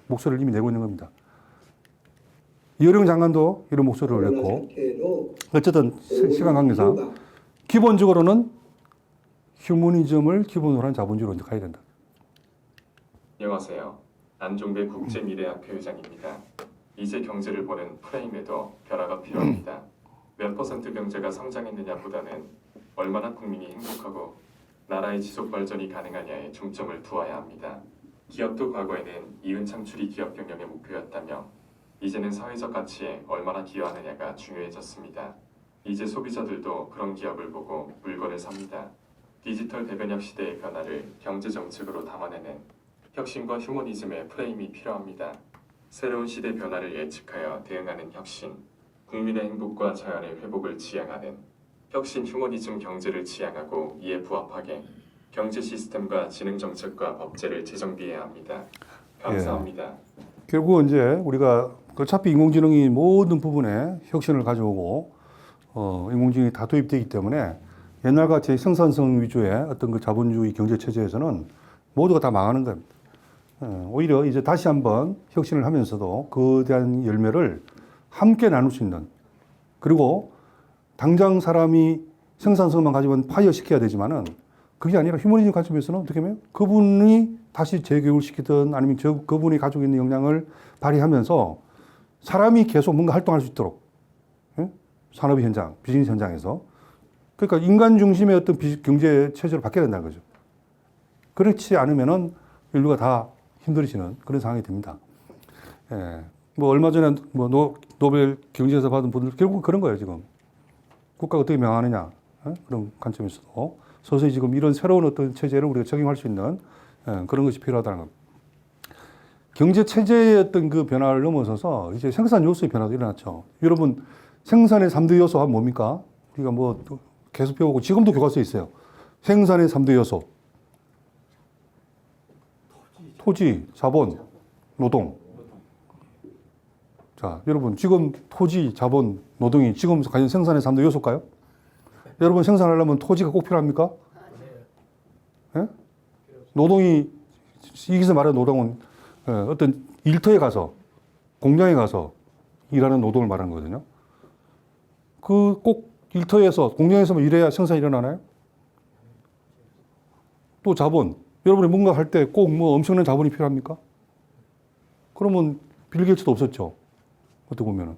목소리를 이미 내고 있는 겁니다. 이어령 장관도 이런 목소리를 냈고, 어쨌든 시간 관계상 기본적으로는 휴머니즘을 기본으로 한 자본주의로 이제 가야 된다. 안녕하세요. 안종배 국제미래학회 회장입니다. 이제 경제를 보는 프레임에도 변화가 필요합니다. 몇 퍼센트 경제가 성장했느냐보다는 얼마나 국민이 행복하고 나라의 지속 발전이 가능하냐에 중점을 두어야 합니다. 기업도 과거에는 이윤 창출이 기업 경영의 목표였다며 이제는 사회적 가치에 얼마나 기여하느냐가 중요해졌습니다. 이제 소비자들도 그런 기업을 보고 물건을 삽니다. 디지털 대변역 시대의 변화를 경제 정책으로 담아내는 혁신과 휴머니즘의 프레임이 필요합니다. 새로운 시대 변화를 예측하여 대응하는 혁신, 국민의 행복과 자연의 회복을 지향하는 혁신 휴머니즘 경제를 지향하고 이에 부합하게 경제 시스템과 지능 정책과 법제를 재정비해야 합니다. 감사합니다. 결국은 이제 우리가 어차피 인공지능이 모든 부분에 혁신을 가져오고 인공지능이 다 도입되기 때문에 옛날같이 생산성 위주의 어떤 그 자본주의 경제 체제에서는 모두가 다 망하는 겁니다. 오히려 이제 다시 한번 혁신을 하면서도 거대한 열매를 함께 나눌 수 있는, 그리고 당장 사람이 생산성만 가지면 파이어시켜야 되지만은 그게 아니라 휴머니즘 관점에서는 어떻게 하면 그분이 다시 재교육을 시키든 아니면 그분이 가지고 있는 역량을 발휘하면서 사람이 계속 뭔가 활동할 수 있도록, 산업의 현장, 비즈니스 현장에서, 그러니까 인간 중심의 어떤 경제 체제로 바뀌어야 된다는 거죠. 그렇지 않으면은 인류가 다 힘들어지는 그런 상황이 됩니다. 뭐 얼마 전에 뭐 노벨 경제에서 받은 분들 결국 그런 거예요. 지금 국가가 어떻게 명하느냐, 그런 관점에서도 서서히 지금 이런 새로운 어떤 체제를 우리가 적용할 수 있는 그런 것이 필요하다는 겁니다. 경제 체제의 어떤 그 변화를 넘어서서 이제 생산 요소의 변화도 일어났죠. 여러분, 생산의 3대 요소가 뭡니까? 우리가 뭐 계속 배우고 지금도 교과서에 있어요. 생산의 3대 요소. 토지, 자본, 노동. 자, 여러분, 지금 토지, 자본, 노동이 지금 과연 생산의 3대 요소일까요? 여러분, 생산하려면 토지가 꼭 필요합니까? 예? 노동이, 여기서 말하는 노동은 어떤 일터에 가서, 공장에 가서 일하는 노동을 말하는 거거든요. 그 꼭 일터에서, 공장에서만 일해야 생산이 일어나나요? 또 자본. 여러분이 뭔가 할 때 꼭 뭐 엄청난 자본이 필요합니까? 그러면 빌 게이츠도 없었죠. 어떻게 보면은.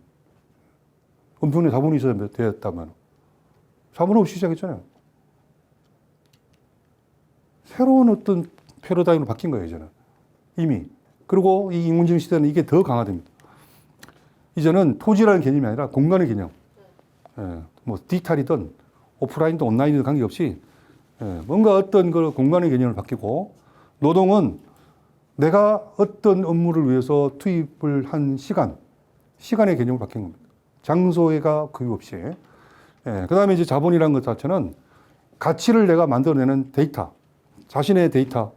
엄청난 자본이 있어야 되었다면. 자본 없이 시작했잖아요. 새로운 어떤 패러다임으로 바뀐 거예요, 이제는. 이미. 그리고 이 인공지능 시대는 이게 더 강화됩니다. 이제는 토지라는 개념이 아니라 공간의 개념. 뭐 디지털이든 오프라인든 온라인이든 관계없이 뭔가 어떤 그 공간의 개념을 바뀌고, 노동은 내가 어떤 업무를 위해서 투입을 한 시간의 개념을 바뀐 겁니다. 장소가 그게 없이. 그 다음에 이제 자본이라는 것 자체는 가치를 내가 만들어내는 데이터, 자신의 데이터,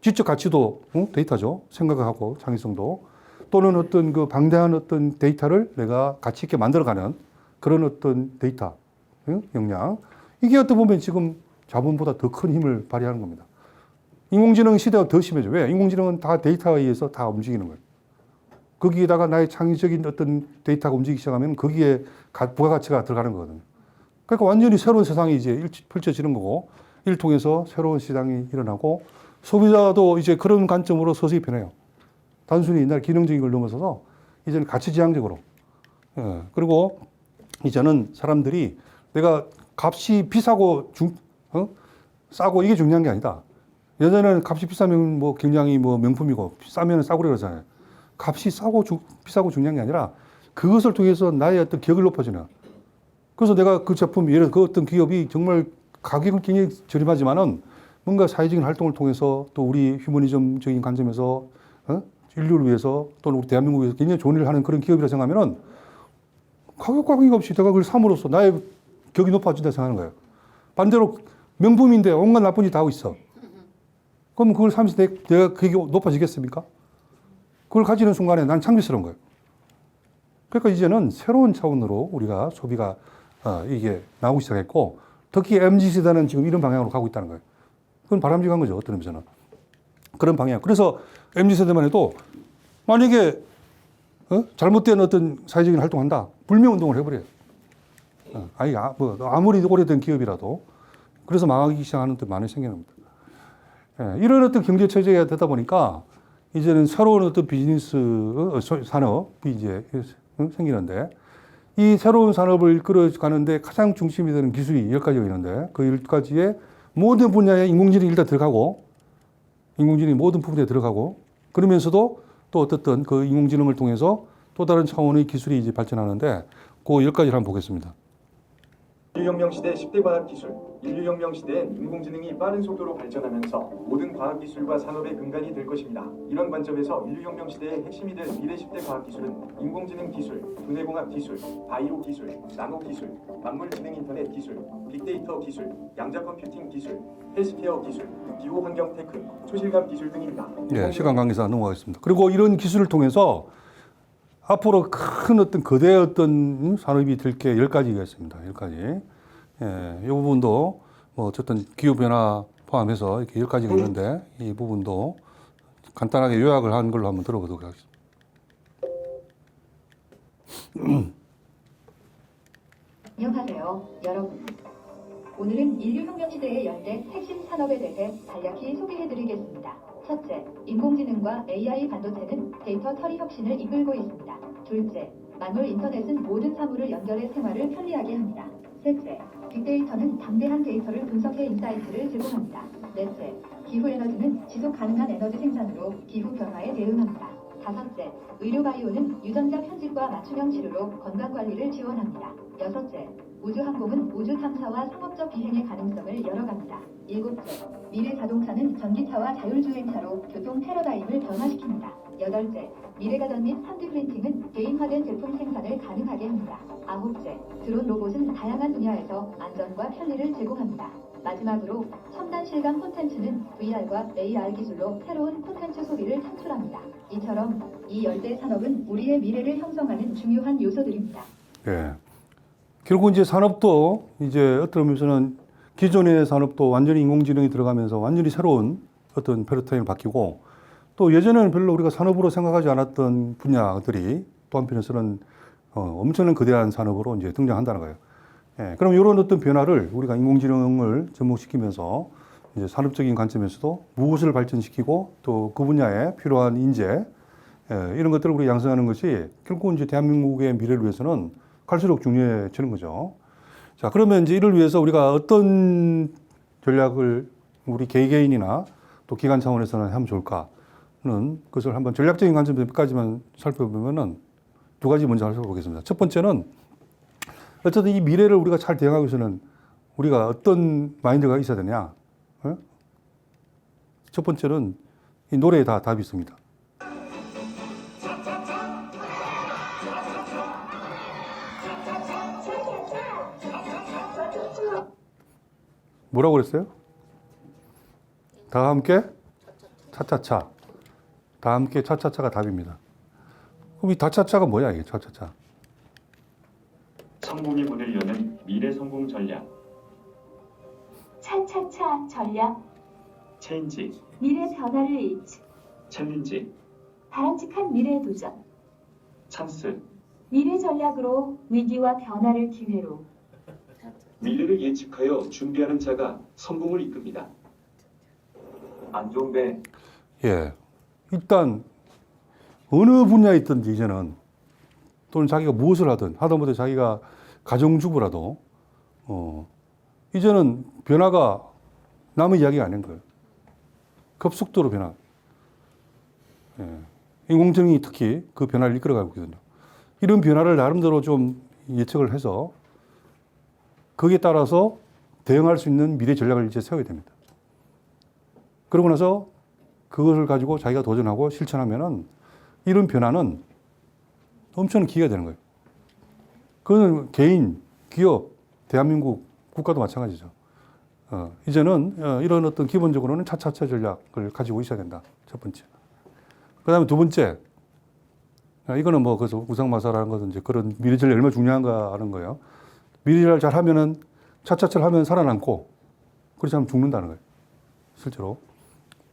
지적 가치도 데이터죠. 생각을 하고 창의성도, 또는 어떤 그 방대한 어떤 데이터를 내가 가치 있게 만들어가는 그런 어떤 데이터, 역량. 이게 어떻게 보면 지금 자본보다 더 큰 힘을 발휘하는 겁니다. 인공지능 시대가 더 심해져. 왜? 인공지능은 다 데이터에 의해서 다 움직이는 거예요. 거기에다가 나의 창의적인 어떤 데이터가 움직이기 시작하면 거기에 부가가치가 들어가는 거거든요. 그러니까 완전히 새로운 세상이 이제 펼쳐지는 거고, 이를 통해서 새로운 시장이 일어나고, 소비자도 이제 그런 관점으로 서서히 변해요. 단순히 옛날 기능적인 걸 넘어서서 이제는 가치지향적으로. 그리고 이제는 사람들이 내가 값이 비싸고 싸고 이게 중요한 게 아니다. 예전에는 값이 비싸면 뭐 굉장히 뭐 명품이고 싸면 싸고 그러잖아요. 값이 비싸고 중요한 게 아니라 그것을 통해서 나의 어떤 격을 높여주는. 그래서 내가 그 제품, 예를 들어 그 어떤 기업이 정말 가격은 굉장히 저렴하지만은 뭔가 사회적인 활동을 통해서 또 우리 휴머니즘적인 관점에서 인류를 위해서 또는 우리 대한민국을 위해서 굉장히 좋은 일을 하는 그런 기업이라 생각하면은 가격과 관계없이 내가 그걸 삼으로써 나의 격이 높아진다 생각하는 거예요. 반대로 명품인데 온갖 나쁜 짓 다 하고 있어. 그럼 그걸 사면서 내가 그게 높아지겠습니까? 그걸 가지는 순간에 난 창피스러운 거예요. 그러니까 이제는 새로운 차원으로 우리가 소비가 이게 나오기 시작했고 특히 MZ세대는 지금 이런 방향으로 가고 있다는 거예요. 그건 바람직한 거죠. 어떤 의미에서는. 그런 방향. 그래서 MZ세대만 해도 만약에 잘못된 어떤 사회적인 활동한다. 불매운동을 해버려요. 아무리 오래된 기업이라도. 그래서 망하기 시작하는 데 많이 생깁니다. 이런 어떤 경제 체제가 되다 보니까 이제는 새로운 어떤 비즈니스 산업이 이제 생기는데 이 새로운 산업을 이끌어가는데 가장 중심이 되는 기술이 10가지가 있는데 그 10가지의 모든 분야에 인공지능이 일단 들어가고 인공지능이 모든 부분에 들어가고 그러면서도 또 어떻든 그 인공지능을 통해서 또 다른 차원의 기술이 이제 발전하는데 그 10가지를 한번 보겠습니다. 인류혁명 시대 10대 과학기술. 인류혁명 시대엔 인공지능이 빠른 속도로 발전하면서 모든 과학기술과 산업의 근간이 될 것입니다. 이런 관점에서 인류혁명 시대의 핵심이 될 미래 10대 과학기술은 인공지능 기술, 두뇌공학 기술, 바이오 기술, 나노 기술, 만물지능 인터넷 기술, 빅데이터 기술, 양자 컴퓨팅 기술, 헬스케어 기술, 기후환경 테크, 초실감 기술 등입니다. 네, 시간 관계상 넘어가겠습니다. 그리고 이런 기술을 통해서 앞으로 큰 어떤 거대 어떤 산업이 될 게 10가지가 있습니다. 10가지. 이 부분도 뭐 어쨌든 기후변화 포함해서 이렇게 10가지가 있는데 이 부분도 간단하게 요약을 한 걸로 한번 들어보도록 하겠습니다. 안녕하세요, 여러분. 오늘은 인류혁명 시대의 10대 핵심 산업에 대해 간략히 소개해드리겠습니다. 첫째, 인공지능과 AI 반도체는 데이터 처리 혁신을 이끌고 있습니다. 둘째, 만물 인터넷은 모든 사물을 연결해 생활을 편리하게 합니다. 셋째, 빅데이터는 방대한 데이터를 분석해 인사이트를 제공합니다. 넷째, 기후에너지는 지속 가능한 에너지 생산으로 기후 변화에 대응합니다. 다섯째, 의료바이오는 유전자 편집과 맞춤형 치료로 건강관리를 지원합니다. 여섯째, 우주항공은 우주 탐사와 상업적 비행의 가능성을 열어갑니다. 일곱째, 미래 자동차는 전기차와 자율주행차로 교통 패러다임을 변화시킵니다. 여덟째, 미래가전 및 3D 프린팅은 개인화된 제품 생산을 가능하게 합니다. 아홉째, 드론 로봇은 다양한 분야에서 안전과 편리를 제공합니다. 마지막으로 첨단 실감 콘텐츠는 VR과 AR 기술로 새로운 콘텐츠 소비를 창출합니다. 이처럼 이 10대 산업은 우리의 미래를 형성하는 중요한 요소들입니다. 예. 결국 이제 산업도 이제 어떤 의미에서는 기존의 산업도 완전히 인공지능이 들어가면서 완전히 새로운 어떤 패러다임이 바뀌고 또 예전에는 별로 우리가 산업으로 생각하지 않았던 분야들이 또 한편에서는 엄청난 거대한 산업으로 이제 등장한다는 거예요. 예, 그럼 이런 어떤 변화를 우리가 인공지능을 접목시키면서 이제 산업적인 관점에서도 무엇을 발전시키고 또 그 분야에 필요한 인재 이런 것들을 우리 양성하는 것이 결국 이제 대한민국의 미래를 위해서는 갈수록 중요해지는 거죠. 자, 그러면 이제 이를 위해서 우리가 어떤 전략을 우리 개개인이나 또 기관 차원에서는 하면 좋을까는 그것을 한번 전략적인 관점에서 몇 가지만 살펴보면은 두 가지 먼저 살펴보겠습니다. 첫 번째는 어쨌든 이 미래를 우리가 잘 대응하기 위해서는 우리가 어떤 마인드가 있어야 되냐. 첫 번째는 이 노래에 다 답이 있습니다. 뭐라고 그랬어요? 다 함께 차차차. 다 함께 차차차가 답입니다. 그럼 이 다차차가 뭐야, 이게 차차차? 성공의 문을 여는 미래 성공 전략. 차차차 전략, 체인지, 미래 변화를 잃지, 챌린지, 바람직한 미래의 도전, 찬스. 미래 전략으로 위기와 변화를 기회로. 미래를 예측하여 준비하는 자가 성공을 이끕니다. 안종배. 예. 일단, 어느 분야에 있든지 이제는 또는 자기가 무엇을 하든 하다못해 자기가 가정주부라도 이제는 변화가 남의 이야기가 아닌 거예요. 급속도로 변화. 예. 인공지능이 특히 그 변화를 이끌어가고 있거든요. 이런 변화를 나름대로 좀 예측을 해서 거기에 따라서 대응할 수 있는 미래 전략을 이제 세워야 됩니다. 그러고 나서 그것을 가지고 자기가 도전하고 실천하면은 이런 변화는 엄청 기회가 되는 거예요. 그거는 개인, 기업, 대한민국, 국가도 마찬가지죠. 이제는 이런 어떤 기본적으로는 차차차 전략을 가지고 있어야 된다. 첫 번째. 그 다음에 두 번째. 이거는 뭐, 그래서 우상마사라는 것은 이제 그런 미래 전략이 얼마나 중요한가 하는 거예요. 미래 전략을 잘 하면은 차차차를 하면 살아남고, 그렇지 않으면 죽는다는 거예요. 실제로.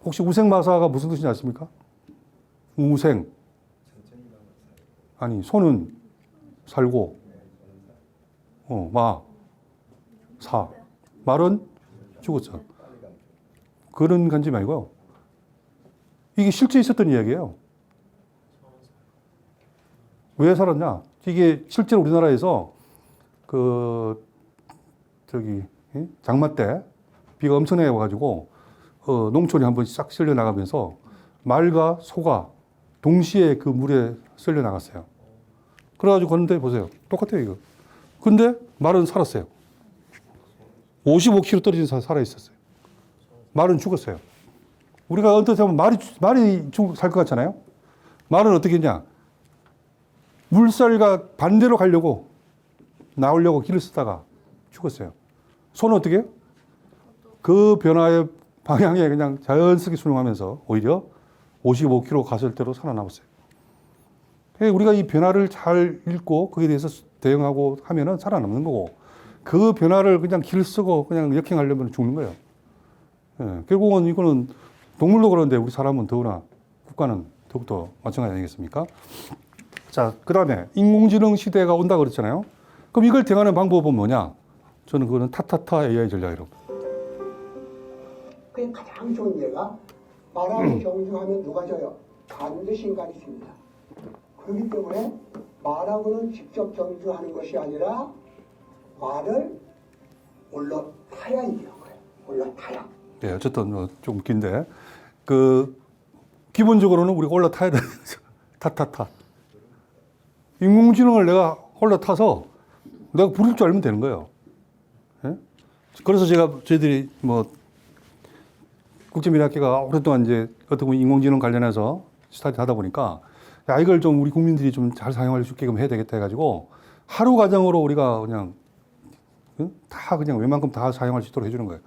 혹시 우생마사가 무슨 뜻인지 아십니까? 우생. 아니, 소는 살고, 사. 말은 죽었어. 그런 관점이 아니고요. 이게 실제 있었던 이야기예요. 왜 살았냐? 이게 실제로 우리나라에서 장마 때 비가 엄청나게 와가지고 농촌이 한번 싹 쓸려 나가면서 말과 소가 동시에 그 물에 쓸려 나갔어요. 그래가지고 걷는데 보세요. 똑같아요, 이거. 근데 말은 살았어요. 55km 떨어진 살아 있었어요. 말은 죽었어요. 우리가 어떻게 보면 말이 살 것 같잖아요. 말은 어떻게 했냐? 물살과 반대로 가려고 나오려고 길을 쓰다가 죽었어요. 소는 어떻게 해요? 그 변화의 방향에 그냥 자연스럽게 순응하면서 오히려 55km 갔을 때로 살아남았어요. 우리가 이 변화를 잘 읽고 거기에 대해서 대응하고 하면은 살아남는 거고, 그 변화를 그냥 길 쓰고 그냥 역행하려면 죽는 거예요. 결국은 이거는 동물도 그런데 우리 사람은 더구나 국가는 더욱더 마찬가지 아니겠습니까? 자, 그 다음에 인공지능 시대가 온다고 그랬잖아요. 그럼 이걸 대응하는 방법은 뭐냐? 저는 그거는 타타타 AI 전략이라고. 그 가장 좋은 예가 말하고 정주하면 누가 져요? 반드시 인간이 있습니다. 그렇기 때문에 말하고는 직접 정주하는 것이 아니라 말을 올라타야 이기는 거예요. 올라타야. 네, 어쨌든 좀 긴데 기본적으로는 우리가 올라타야 되는 거죠. 타타타. 인공지능을 내가 올라타서 내가 부릴 줄 알면 되는 거예요. 예? 그래서 저희들이 국제미래학회가 오랫동안 이제 어떻게 보면 인공지능 관련해서 스타디 하다 보니까 야, 이걸 좀 우리 국민들이 좀 잘 사용할 수 있게끔 해야 되겠다 해가지고 하루 과정으로 우리가 그냥 다 그냥 웬만큼 다 사용할 수 있도록 해주는 거예요.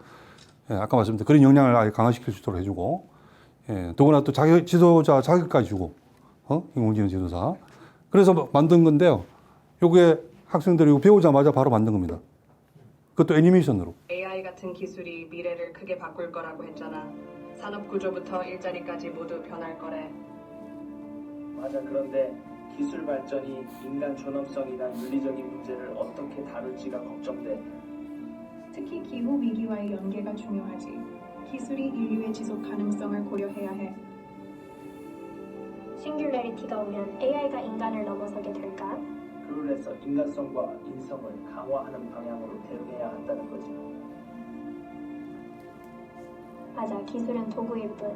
예, 아까 말씀드린 그런 역량을 아예 강화시킬 수 있도록 해주고, 더구나 또 지도자 자격까지 주고, 인공지능 지도사. 그래서 만든 건데요. 요게 학생들이 배우자마자 바로 만든 겁니다. 그것도 애니메이션으로. AI 같은 기술이 미래를 크게 바꿀 거라고 했잖아. 산업 구조부터 일자리까지 모두 변할 거래. 맞아. 그런데 기술 발전이 인간 존엄성이나 윤리적인 문제를 어떻게 다룰지가 걱정돼. 특히 기후 위기와의 연계가 중요하지. 기술이 인류의 지속 가능성을 고려해야 해. 싱귤레리티가 오면 AI가 인간을 넘어서게 될까? 그래서 인간성과 인성을 강화하는 방향으로 대응해야 한다는 거지. 맞아, 기술은 도구일 뿐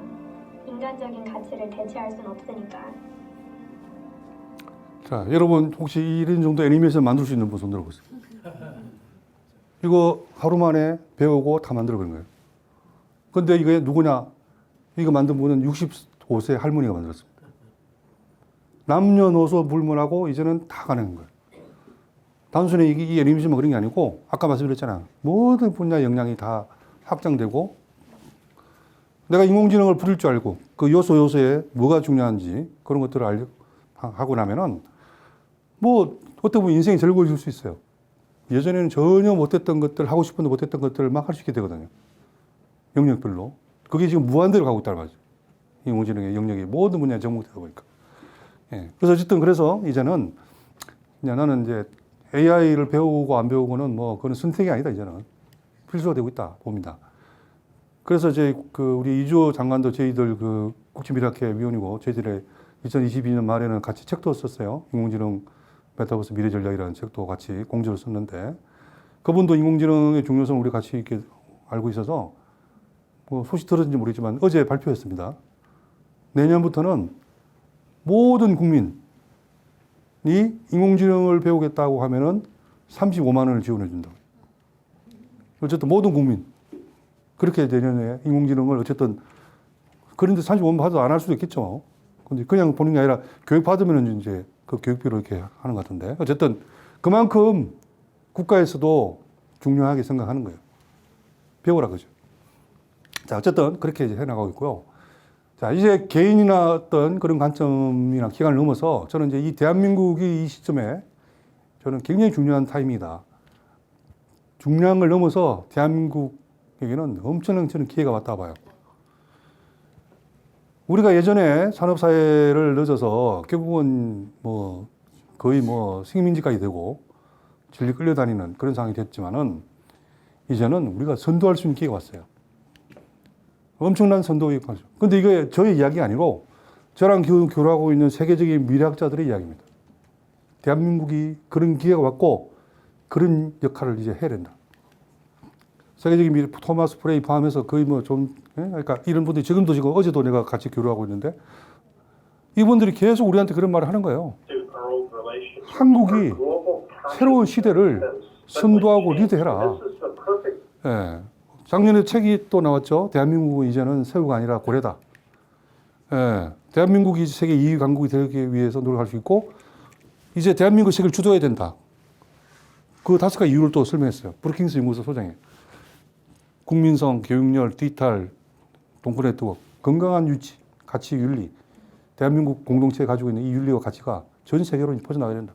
인간적인 가치를 대체할 순 없으니까. 자, 여러분 혹시 이런 정도 애니메이션 만들 수 있는 분 손 들어보세요. 이거 하루 만에 배우고 다 만들어버린 거예요. 근데 이게 누구냐? 이거 만든 분은 65세 할머니가 만들었습니다. 남녀노소 불문하고 이제는 다 가능한 거예요. 단순히 이 애니메이션만 그런 게 아니고 아까 말씀드렸잖아요. 모든 분야의 역량이 다 확장되고 내가 인공지능을 부릴 줄 알고 그 요소에 뭐가 중요한지 그런 것들을 하고 나면은 어떻게 보면 인생이 즐거워질 수 있어요. 예전에는 전혀 못했던 것들, 하고 싶은데 못했던 것들을 막 할 수 있게 되거든요. 영역별로. 그게 지금 무한대로 가고 있다는 거죠. 인공지능의 영역이 모든 분야에 접목되다 보니까. 예. 그래서 이제는 나는 이제 AI를 배우고 안 배우고는 그건 선택이 아니다, 이제는. 필수가 되고 있다, 봅니다. 그래서 우리 이주호 장관도 저희들 국제미래학회 위원이고, 저희들의 2022년 말에는 같이 책도 썼어요. 인공지능 메타버스 미래 전략이라는 책도 같이 공저를 썼는데, 그분도 인공지능의 중요성을 우리 같이 이렇게 알고 있어서, 소식 들었는지 모르겠지만 어제 발표했습니다. 내년부터는 모든 국민, 인공지능을 배우겠다고 하면은 35만 원을 지원해 준다. 어쨌든 모든 국민 그렇게 내년에 인공지능을 어쨌든 그런데 35만 원 받아도 안 할 수도 있겠죠. 근데 그냥 보는 게 아니라 교육 받으면 이제 그 교육비로 이렇게 하는 것 같은데 어쨌든 그만큼 국가에서도 중요하게 생각하는 거예요. 배우라 그죠. 자, 어쨌든 그렇게 이제 해나가고 있고요. 자, 이제 개인이나 어떤 그런 관점이나 기간을 넘어서 저는 이제 이 대한민국이 이 시점에 저는 굉장히 중요한 타임이다. 중요한 걸 넘어서 대한민국에게는 엄청난 저는 기회가 왔다 봐요. 우리가 예전에 산업사회를 늦어서 결국은 뭐 거의 뭐 식민지까지 되고 질리 끌려다니는 그런 상황이 됐지만은 이제는 우리가 선도할 수 있는 기회가 왔어요. 엄청난 선도의 관점. 근데 이게 저의 이야기가 아니고 저랑 교류하고 있는 세계적인 미래학자들의 이야기입니다. 대한민국이 그런 기회가 왔고 그런 역할을 이제 해야 된다. 세계적인 미래, 토마스 프레이 포함해서 거의 뭐 좀, 그러니까 이런 분들이 지금도 지금 어제도 내가 같이 교류하고 있는데 이분들이 계속 우리한테 그런 말을 하는 거예요. 한국이 새로운 시대를 선도하고 리드해라. 예. 작년에 책이 또 나왔죠. 대한민국은 이제는 새우가 아니라 고래다. 예. 대한민국이 세계 2위 강국이 되기 위해서 노력할 수 있고 이제 대한민국 세계를 주도해야 된다. 그 5가지 이유를 또 설명했어요. 브루킹스 연구소 소장이. 국민성, 교육열, 디지털, 동포 네트워크, 건강한 유치, 가치, 윤리. 대한민국 공동체가 가지고 있는 이 윤리와 가치가 전 세계로 퍼져나가야 된다.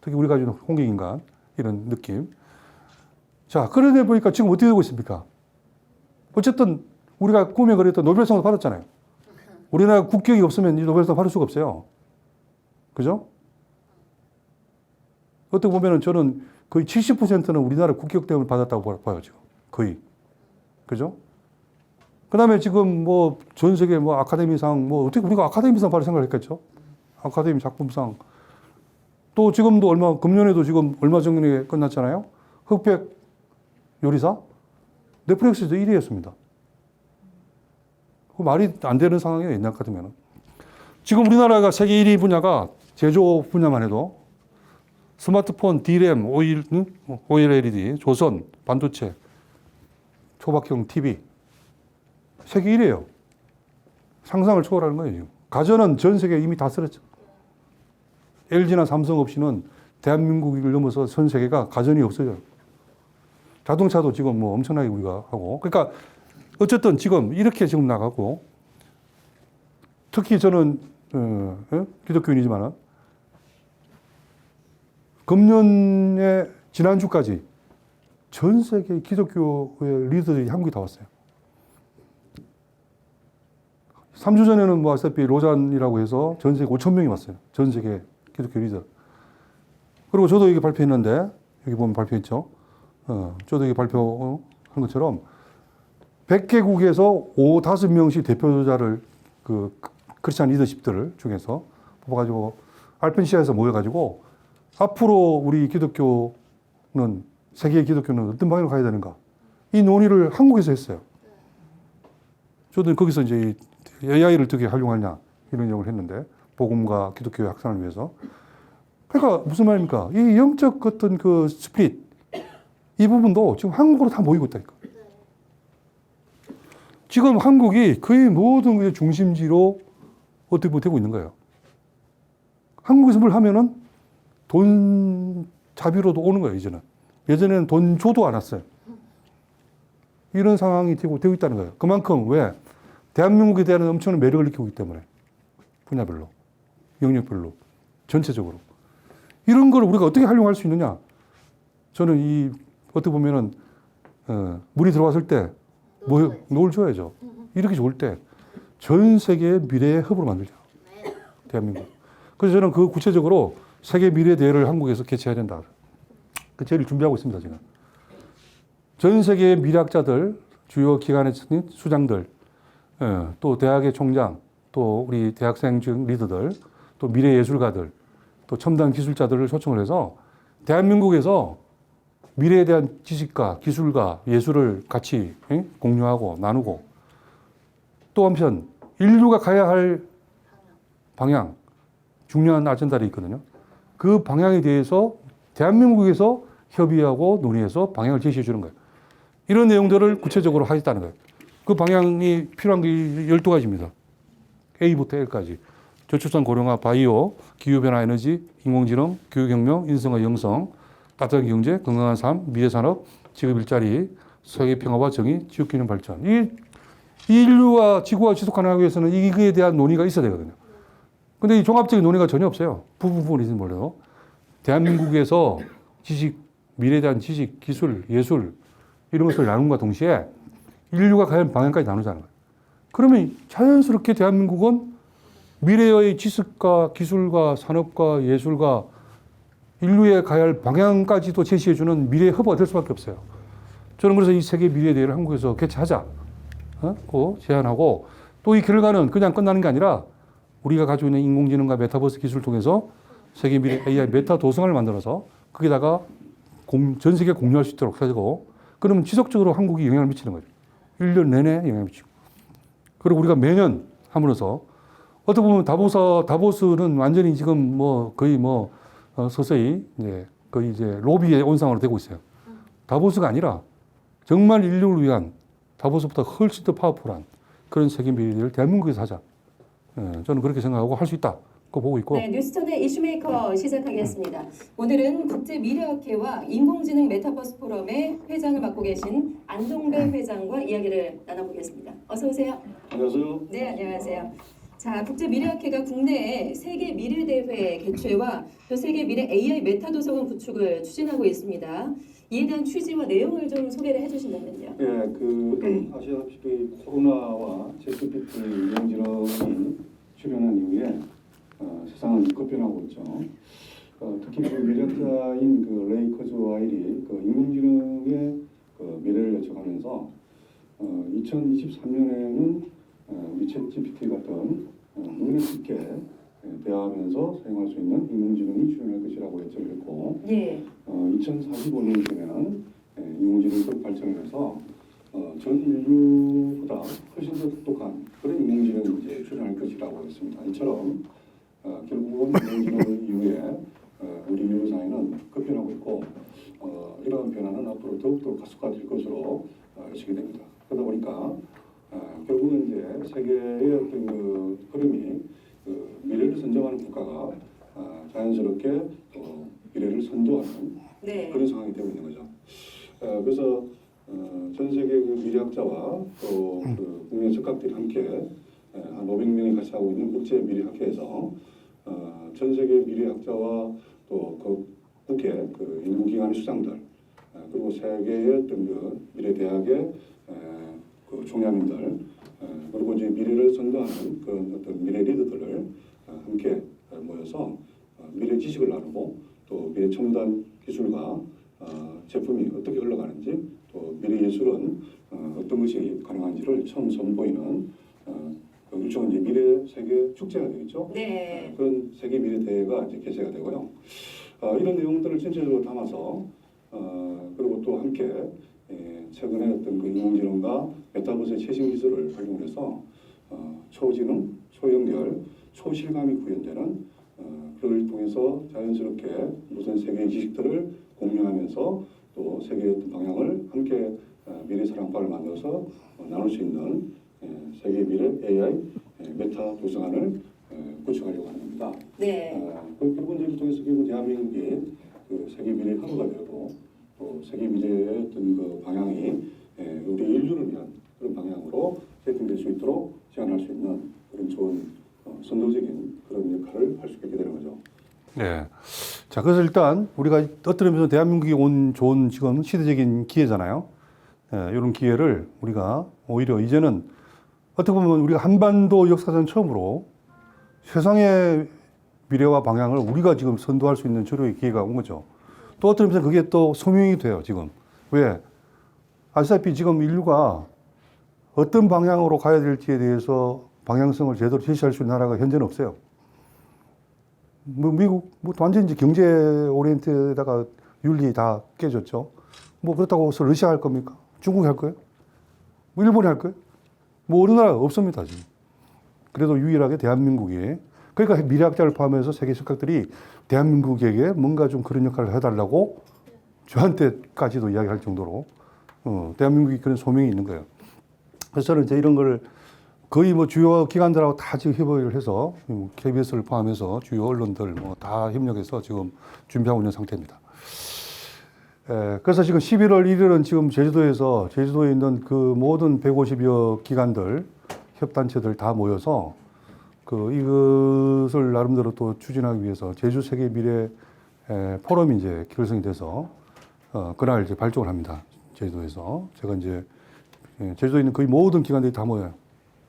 특히 우리가 가지고 있는 홍익인간 이런 느낌. 자, 그러다 보니까 지금 어떻게 되고 있습니까? 어쨌든 우리가 꿈에 그렸던 노벨상을 받았잖아요. 우리나라 국격이 없으면 이 노벨상 받을 수가 없어요. 그죠? 어떻게 보면은 저는 거의 70%는 우리나라 국격 때문에 받았다고 봐요, 지금. 거의. 그죠? 그 다음에 지금 뭐 전 세계 뭐 아카데미상 뭐 어떻게 우리가 아카데미상 받을 생각을 했겠죠? 아카데미 작품상. 또 지금도 금년에도 지금 얼마 전에 끝났잖아요. 흑백 요리사? 넷플릭스에서 1위였습니다. 말이 안 되는 상황이에요, 옛날 같으면. 지금 우리나라가 세계 1위 분야가 제조 분야만 해도 스마트폰, D램, OLED, 조선, 반도체, 초박형 TV. 세계 1위예요. 상상을 초월하는 거예요, 지금. 가전은 전 세계에 이미 다 쓰러졌죠. LG나 삼성 없이는 대한민국을 넘어서 전 세계가 가전이 없어져요. 자동차도 지금 뭐 엄청나게 우리가 하고. 그러니까 어쨌든 지금 이렇게 지금 나가고 특히 저는 기독교인이지만은 금년에 지난주까지 전 세계 기독교의 리더들이 한국에 다 왔어요. 3주 전에는 뭐 아시다시피 로잔이라고 해서 전 세계 5,000명이 왔어요. 전 세계 기독교 리더. 그리고 저도 이게 발표했는데 여기 보면 발표했죠. 저도 이게 발표한 것처럼 100개국에서 5-5명씩 대표자를 그 크리스찬 리더십들 중에서 뽑아가지고 알펜시아에서 모여가지고 앞으로 우리 기독교는 세계의 기독교는 어떤 방향으로 가야 되는가 이 논의를 한국에서 했어요. 저도 거기서 이제 AI를 어떻게 활용하냐 이런 내용을 했는데 복음과 기독교의 확산을 위해서. 그러니까 무슨 말입니까? 이 영적 어떤 그 스피릿 이 부분도 지금 한국으로 다 모이고 있다니까. 지금 한국이 거의 모든 것의 중심지로 어떻게 보면 되고 있는 거예요. 한국에서 뭘 하면은 돈 자비로도 오는 거예요, 이제는. 예전에는 돈 줘도 안 왔어요. 이런 상황이 되고 있다는 거예요. 그만큼 왜? 대한민국에 대한 엄청난 매력을 느끼고 있기 때문에. 분야별로, 영역별로, 전체적으로. 이런 걸 우리가 어떻게 활용할 수 있느냐? 저는 이, 어떻게 보면은, 물이 들어왔을 때, 노을 줘야죠. 이렇게 좋을 때, 전 세계의 미래의 흡으로 만들자. 대한민국. 그래서 저는 그 구체적으로 세계 미래 대회를 한국에서 개최해야 된다. 그 제를 준비하고 있습니다, 제가. 전 세계의 미래학자들, 주요 기관의 수장들, 또 대학의 총장, 또 우리 대학생 중 리더들, 또 미래 예술가들, 또 첨단 기술자들을 초청을 해서 대한민국에서 미래에 대한 지식과 기술과 예술을 같이 공유하고 나누고 또 한편 인류가 가야 할 방향, 중요한 아젠다들이 있거든요. 그 방향에 대해서 대한민국에서 협의하고 논의해서 방향을 제시해 주는 거예요. 이런 내용들을 구체적으로 하겠다는 거예요. 그 방향이 필요한 게 12가지입니다. A부터 L까지. 저출산 고령화, 바이오, 기후변화 에너지, 인공지능, 교육혁명, 인성과 영성, 따뜻한 경제, 건강한 삶, 미래산업, 직업 일자리, 세계 평화와 정의, 지역균형 발전. 이 인류와 지구가 지속 가능하기 위해서는 이거에 대한 논의가 있어야 되거든요. 근데 이 종합적인 논의가 전혀 없어요. 부분이든 몰라도. 대한민국에서 지식, 미래에 대한 지식, 기술, 예술 이런 것을 나눈과 동시에 인류가 가야 할 방향까지 나누자는 거예요. 그러면 자연스럽게 대한민국은 미래의 지식과 기술과 산업과 예술과 인류에 가야 할 방향까지도 제시해주는 미래의 허브가 될 수밖에 없어요. 저는 그래서 이 세계 미래대회를 한국에서 개최하자 고 제안하고, 또 이 결과는 그냥 끝나는 게 아니라 우리가 가지고 있는 인공지능과 메타버스 기술을 통해서 세계 미래 AI 메타 도성을 만들어서 거기다가 전 세계에 공유할 수 있도록 하고, 그러면 지속적으로 한국이 영향을 미치는 거죠. 1년 내내 영향을 미치고. 그리고 우리가 매년 함으로써 어떻게 보면 다보스는 완전히 지금 거의 서서히 거의 이제 로비의 온상으로 되고 있어요. 다보스가 아니라 정말 인류를 위한 다보스보다 훨씬 더 파워풀한 그런 세계 미래를 대한민국에서 하자. 저는 그렇게 생각하고 할 수 있다. 그거 보고 있고. 네, 뉴스톤의 이슈메이커 시작하겠습니다. 오늘은 국제미래학회와 인공지능 메타버스 포럼의 회장을 맡고 계신 안동배 회장과 이야기를 나눠보겠습니다. 어서 오세요. 안녕하세요. 네, 안녕하세요. 자, 국제미래학회가 국내에 세계 미래대회 개최와 또 세계 미래 AI 메타도서관 구축을 추진하고 있습니다. 이에 대한 취지와 내용을 좀 소개를 해주신다면요. 예, 아시다시피 코로나와 챗GPT 인공지능이 출현한 이후에 세상은 급변하고 있죠. 특히 그 미래학자인 그 레이 커즈와일이 그 인공지능의 그 미래를 예측하면서 2023년에는 우리 챗GPT 같은 누구나 쉽게 대화하면서 사용할 수 있는 인공지능이 출현할 것이라고 예측을 했고, 2045년쯤에는 인공지능이 발전을 해서 전 인류보다 훨씬 더 똑똑한 그런 인공지능이 이제 출현할 것이라고 했습니다. 이처럼 결국은 인공지능 이후에 우리 인류 사회는 급변하고 있고, 이러한 변화는 앞으로 더욱더 가속화될 것으로 예측이 됩니다. 그러다 보니까 결국은 이제 세계의 어떤 그 흐름이 미래를 선점하는 국가가 자연스럽게 미래를 선도하는 그런 상황이 되고 있는 거죠. 그래서 전 세계 그 미래학자와 또 그 국내 적각들이 함께 한 500명이 같이 하고 있는 국제 미래학회에서 전 세계 미래학자와 또 그 국회 그 연구기관의 수장들 그리고 세계의 어떤 그 미래 대학의 그 총장님들 그리고 이제 미래를 선도하는 그런 어떤 미래 리더들을 함께 모여서 미래 지식을 나누고 또 미래 첨단 기술과 제품이 어떻게 흘러가는지 또 미래 예술은 어떤 것이 가능한지를 처음 선보이는 일종의 이제 미래 세계 축제가 되겠죠. 네. 그런 세계 미래 대회가 이제 개최가 되고요. 이런 내용들을 전체적으로 담아서 그리고 또 함께 최근에 어떤 그 인공지능과 메타버스의 최신 기술을 활용해서 초지능, 초연결, 초실감이 구현되는 그걸 통해서 자연스럽게 우선 세계의 지식들을 공유하면서 또 세계의 어떤 방향을 함께 미래 사랑방을 만들어서 나눌 수 있는 세계 미래 AI 메타 도서관을 구축하려고 하는 겁니다. 그 기본적으로 통해서 결국 대한민국이 그 세계 미래 허브가 되고 또 세계 미래의 어떤 그 방향이 우리 인류를 위한 그런 방향으로 세팅될 수 있도록 제안할 수 있는 그런 좋은 선도적인 그런 역할을 할 수 있게 되는 거죠. 네. 자, 그래서 일단 우리가 어떤 의미에서 대한민국이 온 좋은 지금 시대적인 기회잖아요. 이런 기회를 우리가 오히려 이제는 어떻게 보면 우리가 한반도 역사상 처음으로 세상의 미래와 방향을 우리가 지금 선도할 수 있는 절호의 기회가 온 거죠. 또 어떤 의미에서 그게 또 소명이 돼요, 지금. 왜? 아시다시피 지금 인류가 어떤 방향으로 가야 될지에 대해서 방향성을 제대로 제시할 수 있는 나라가 현재는 없어요. 미국, 완전히 경제 오리엔트에다가 윤리 다 깨졌죠. 그렇다고 해서 러시아 할 겁니까? 중국이 할 거예요? 일본이 할 거예요? 어느 나라 없습니다, 지금. 그래도 유일하게 대한민국이 그러니까 미래학자를 포함해서 세계 석학들이 대한민국에게 뭔가 좀 그런 역할을 해달라고 저한테까지도 이야기할 정도로 대한민국이 그런 소명이 있는 거예요. 그래서 저는 이제 이런 거를 거의 뭐 주요 기관들하고 다 지금 협의를 해서 KBS를 포함해서 주요 언론들 뭐 다 협력해서 지금 준비하고 있는 상태입니다. 그래서 지금 11월 1일은 지금 제주도에 있는 그 모든 150여 기관들, 협단체들 다 모여서 이것을 나름대로 또 추진하기 위해서 제주 세계 미래 포럼이 이제 결성이 돼서 그날 이제 발족을 합니다. 제주도에서. 제가 이제 제주도에 있는 거의 모든 기관들이 다 모여요.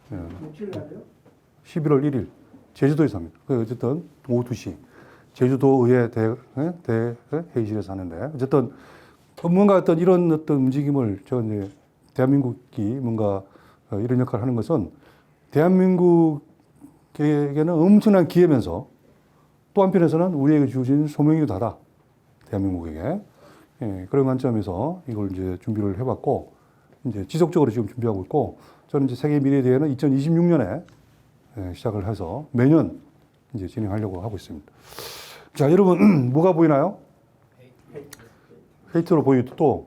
며칠 날이요? 11월 1일 제주도에서 합니다. 어쨌든 오후 2시 제주도의회 대회의실에서 하는데 어쨌든 뭔가 어떤 이런 어떤 움직임을 제가 이제 대한민국이 뭔가 이런 역할을 하는 것은 대한민국에게는 엄청난 기회면서 또 한편에서는 우리에게 주어진 소명이기도 하다. 대한민국에게. 그런 관점에서 이걸 이제 준비를 해봤고 이제 지속적으로 지금 준비하고 있고 저는 이제 세계 미래 대회는 2026년에 시작을 해서 매년 이제 진행하려고 하고 있습니다. 자, 여러분 뭐가 보이나요? 헤이트로 보이도 또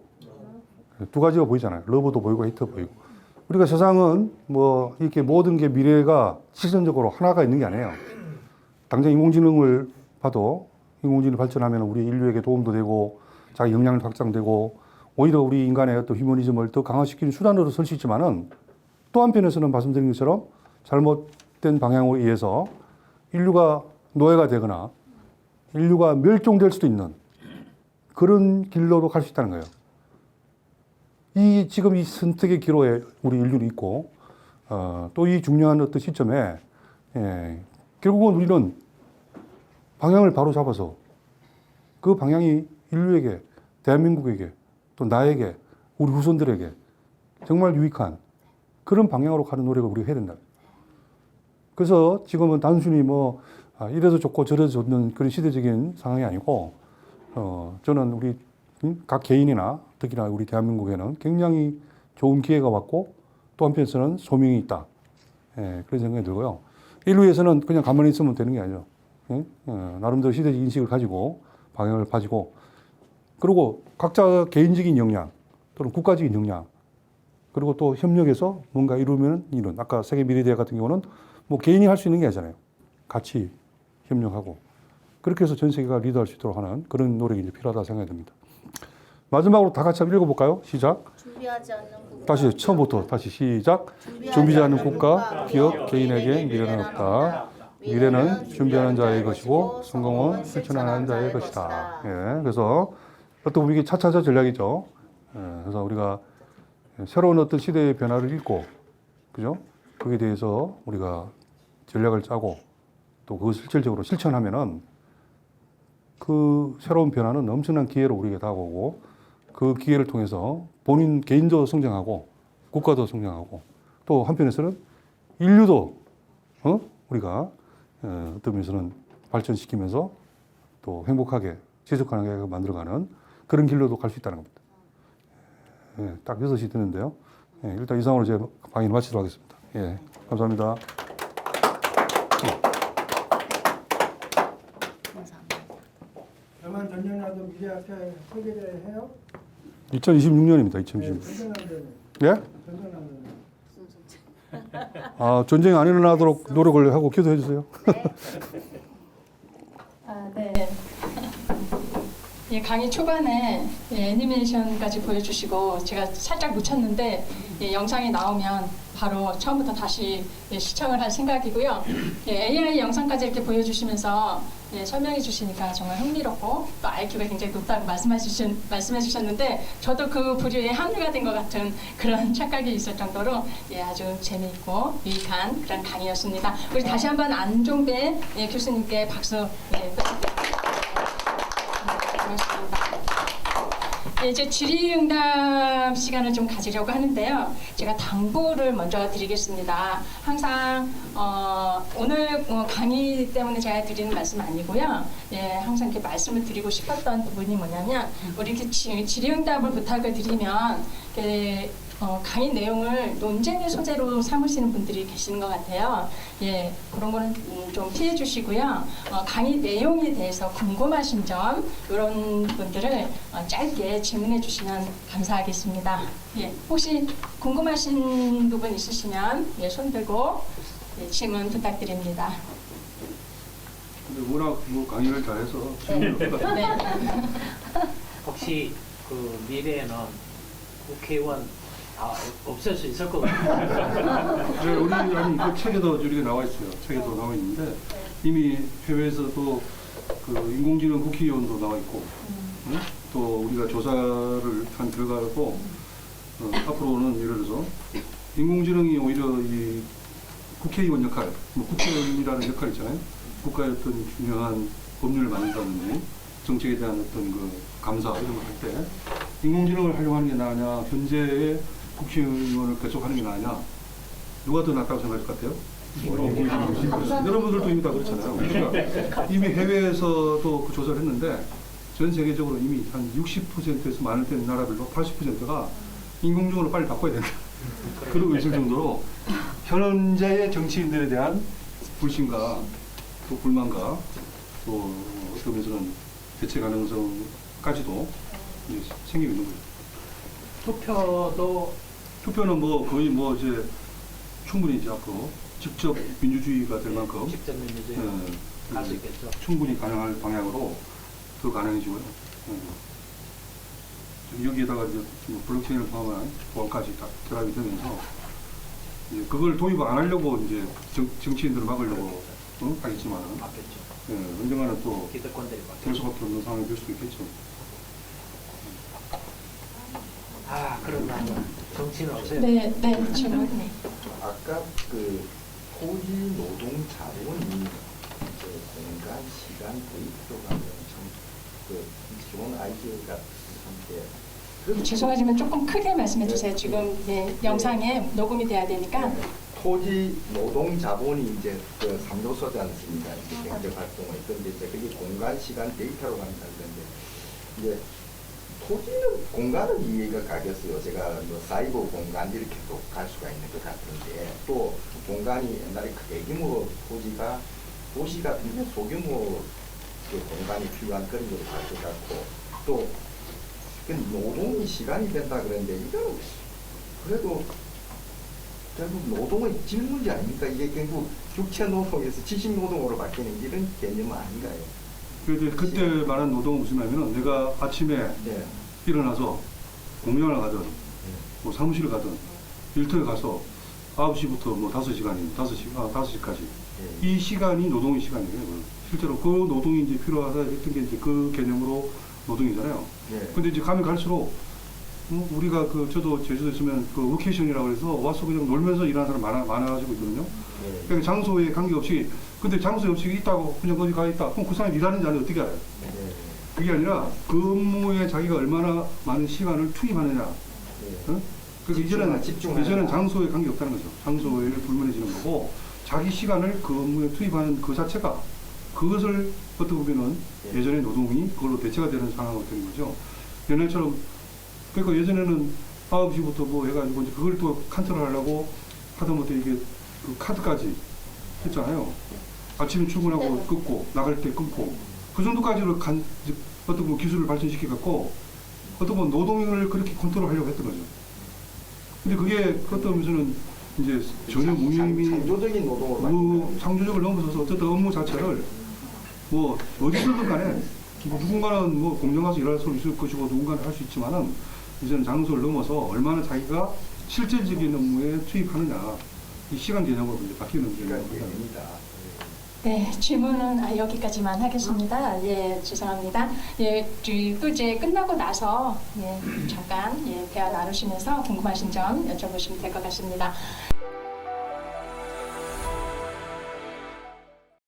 두 가지가 보이잖아요. 러브도 보이고 헤이트도 보이고. 우리가 세상은 뭐 이렇게 모든 게 미래가 실천적으로 하나가 있는 게 아니에요. 당장 인공지능을 봐도 인공지능이 발전하면 우리 인류에게 도움도 되고 자기 역량도 확장되고 오히려 우리 인간의 어떤 휴머니즘을 더 강화시키는 수단으로 쓸 수 있지만은 또 한편에서는 말씀드린 것처럼 잘못된 방향으로 의해서 인류가 노예가 되거나 인류가 멸종될 수도 있는 그런 길로도 갈 수 있다는 거예요. 지금 이 선택의 기로에 우리 인류는 있고, 또 이 중요한 어떤 시점에, 결국은 우리는 방향을 바로 잡아서 그 방향이 인류에게, 대한민국에게, 또 나에게, 우리 후손들에게 정말 유익한 그런 방향으로 가는 노력을 우리가 해야 된다. 그래서 지금은 단순히 뭐, 이래도 좋고 저래도 좋는 그런 시대적인 상황이 아니고, 저는 우리 각 개인이나 특히나 우리 대한민국에는 굉장히 좋은 기회가 왔고 또 한편에서는 소명이 있다. 그런 생각이 들고요. 인류에서는 그냥 가만히 있으면 되는 게 아니죠. 나름대로 시대적 인식을 가지고 방향을 가지고 그리고 각자 개인적인 역량 또는 국가적인 역량 그리고 또 협력해서 뭔가 이루면 이런 아까 세계 미래대회 같은 경우는 뭐 개인이 할 수 있는 게 아니잖아요. 같이 협력하고 그렇게 해서 전 세계가 리드할 수 있도록 하는 그런 노력이 이제 필요하다 생각이 듭니다. 마지막으로 다 같이 한번 읽어볼까요? 시작. 준비하지 않는 국가. 다시 처음부터 다시 시작. 준비하지 않는 국가, 기업, 개인에게 미래는 없다. 미래는 준비하는 자의 것이고 성공은 실천하는 자의 것이다. 그래서 어떻게 보면 이게 차차차 전략이죠. 그래서 우리가 새로운 어떤 시대의 변화를 읽고, 그죠? 거기에 대해서 우리가 전략을 짜고 또 그것을 실질적으로 실천하면은 그 새로운 변화는 엄청난 기회로 우리에게 다가오고 그 기회를 통해서 본인 개인도 성장하고 국가도 성장하고 또 한편에서는 인류도 우리가 어떤 면에서는 발전시키면서 또 행복하게 지속가능하게 만들어가는 그런 길로도 갈 수 있다는 겁니다. 딱 6시 되는데요. 일단 이상으로 제 강의를 마치도록 하겠습니다. 감사합니다. 다만 전년하고 미래학회 소개를 해요? 2026년입니다. 2026년. 예? 전쟁이 안 일어나도록 노력을 하고 기도해 주세요. 네. 강의 초반에 애니메이션까지 보여주시고 제가 살짝 놓쳤는데 영상이 나오면 바로 처음부터 다시 시청을 할 생각이고요. AI 영상까지 이렇게 보여주시면서 설명해 주시니까 정말 흥미롭고 또 IQ가 굉장히 높다고 말씀해 주셨는데 저도 그 부류에 합류가 된 것 같은 그런 착각이 있을 정도로 아주 재미있고 유익한 그런 강의였습니다. 우리 다시 한번 안종배 교수님께 박수 부탁드립니다. 이제 질의응답 시간을 좀 가지려고 하는데요. 제가 당부를 먼저 드리겠습니다. 항상 오늘 강의 때문에 제가 드리는 말씀 아니고요. 항상 이렇게 말씀을 드리고 싶었던 부분이 뭐냐면 우리 이렇게 질의응답을 부탁을 드리면 강의 내용을 논쟁의 소재로 삼으시는 분들이 계시는 것 같아요. 예, 그런 거는 좀 피해 주시고요. 강의 내용에 대해서 궁금하신 점 이런 분들을 짧게 질문해 주시면 감사하겠습니다. 예, 혹시 궁금하신 부분 있으시면 예, 손 들고 예, 질문 부탁드립니다. 근데 워낙 뭐 강의를 잘해서 질문이 없어요. 네. 혹시 그 미래에는 국회의원 없을 수 있을 것 같아요. 네, 우리 아니 그 책에도 이렇게 나와 있어요. 책에도 나와 있는데 이미 해외에서도 그 인공지능 국회의원도 나와 있고, 응? 또 우리가 조사를 한 결과고 앞으로는 예를 들어서 인공지능이 오히려 이 국회의원 역할, 뭐 국회의원이라는 역할 있잖아요. 국가의 어떤 중요한 법률을 만든다든지 정책에 대한 어떤 그 감사 이런 걸 할 때 인공지능을 활용하는 게 나으냐, 현재의 국회의원을 계속하는 게 나으냐, 누가 더 낫다고 생각할 것 같아요? 여러분들도 이미 다 그렇잖아요. 그러니까 이미 해외에서도 그 조사를 했는데 전 세계적으로 이미 한 60%에서 많을 때는 나라별로 80%가 인공지능으로 빨리 바꿔야 된다. 그러고 있을 정도로 현재의 정치인들에 대한 불신과 또 불만과 또 어떤 면에서는 대체 가능성까지도 이제 생기고 있는 거죠. 투표는 뭐 거의 뭐 이제 충분히 이제 앞으로 직접 민주주의가 될 만큼 직접 민주주의 갈 수 있겠죠. 충분히 가능할 방향으로 더 가능해지고요. 여기에다가 이제 블록체인을 포함한 보안까지 다 결합이 되면서 이제 그걸 도입 안 하려고 이제 정치인들을 막으려고 하겠지만 언젠가는 또 기득권들이 될 수밖에 없는 상황이 될 수도 있겠죠. 그러면 정치는 없어요? 네, 네, 질문. 네. 아까 그 토지 노동 자본이 공간 시간 데이터가 참그 좋은 아이디어가 함께. 죄송하지만 조금 크게 말씀해 주세요. 지금 네, 영상에 녹음이 돼야 되니까. 토지 노동 자본이 이제 그 3요소지 않습니까? 경제 활동을. 그런데 이제 그게 공간 시간 데이터로 간다 그런데 이제 토지는 공간은 이해가 가겠어요. 제가 뭐 사이버 공간 이렇게 또 갈 수가 있는 것 같은데 또 공간이 옛날에 대규모 토지가 도시 같은데 소규모 그 공간이 필요한 그런 걸로 갈 것 같고 또 노동이 시간이 된다 그러는데 이거는 그래도 결국 노동의 질 문제 아닙니까? 이게 결국 육체 노동에서 지식 노동으로 바뀌는 이런 개념 아닌가요? 그때 말한 노동은 무슨 말이냐면 내가 아침에 네. 일어나서 공장을 가든 뭐 사무실을 가든 일터에 가서 9시부터 뭐 5시간이면 5시까지 이 시간이 노동의 시간이에요. 실제로 그 노동이 이제 필요하다 했던 게 이제 그 개념으로 노동이잖아요. 근데 이제 가면 갈수록 우리가 저도 제주도에 있으면 그 워케이션이라고 해서 와서 그냥 놀면서 일하는 사람 많아가지고 있거든요. 그러니까 장소에 관계없이 근데 장소에 없이 있다고 그냥 어디 가 있다. 그럼 그 사람이 일하는지 안 어떻게 알아요? 그게 아니라 근무에 자기가 얼마나 많은 시간을 투입하느냐. 그러니까 이제는 장소에 관계없다는 거죠. 장소에 불문해지는 거고 자기 시간을 근무에 투입하는 그 자체가 그것을 어떻게 보면은 예전의 노동이 그걸로 대체가 되는 상황이 되는 거죠. 옛날처럼 그러니까 예전에는 9시부터 뭐 해가지고 이제 그걸 또 컨트롤하려고 하다못해 이게 그 카드까지 했잖아요. 아침에 출근하고 끊고 나갈 때 끊고 그 정도까지로 어떤 뭐 기술을 발전시켜 갖고 어떤 뭐 노동을 그렇게 컨트롤하려고 했던 거죠. 근데 그게 어떤 면에서는 이제 전혀 무의미 창조적인 노동으로 창조적을 넘어서서 어쨌든 업무 자체를 뭐 어디서든 간에 뭐 누군가는 뭐 공장 가서 일할 수 있을 것이고 누군가는 할 수 있지만은 이제는 장소를 넘어서 얼마나 자기가 실질적인 업무에 투입하느냐 이 시간 개념으로 이제 바뀌는 개념입니다. 네, 질문은 여기까지만 하겠습니다. 예, 죄송합니다. 예, 그리고 이제 끝나고 나서 예, 잠깐 대화 나누시면서 궁금하신 점 여쭤보시면 될 것 같습니다.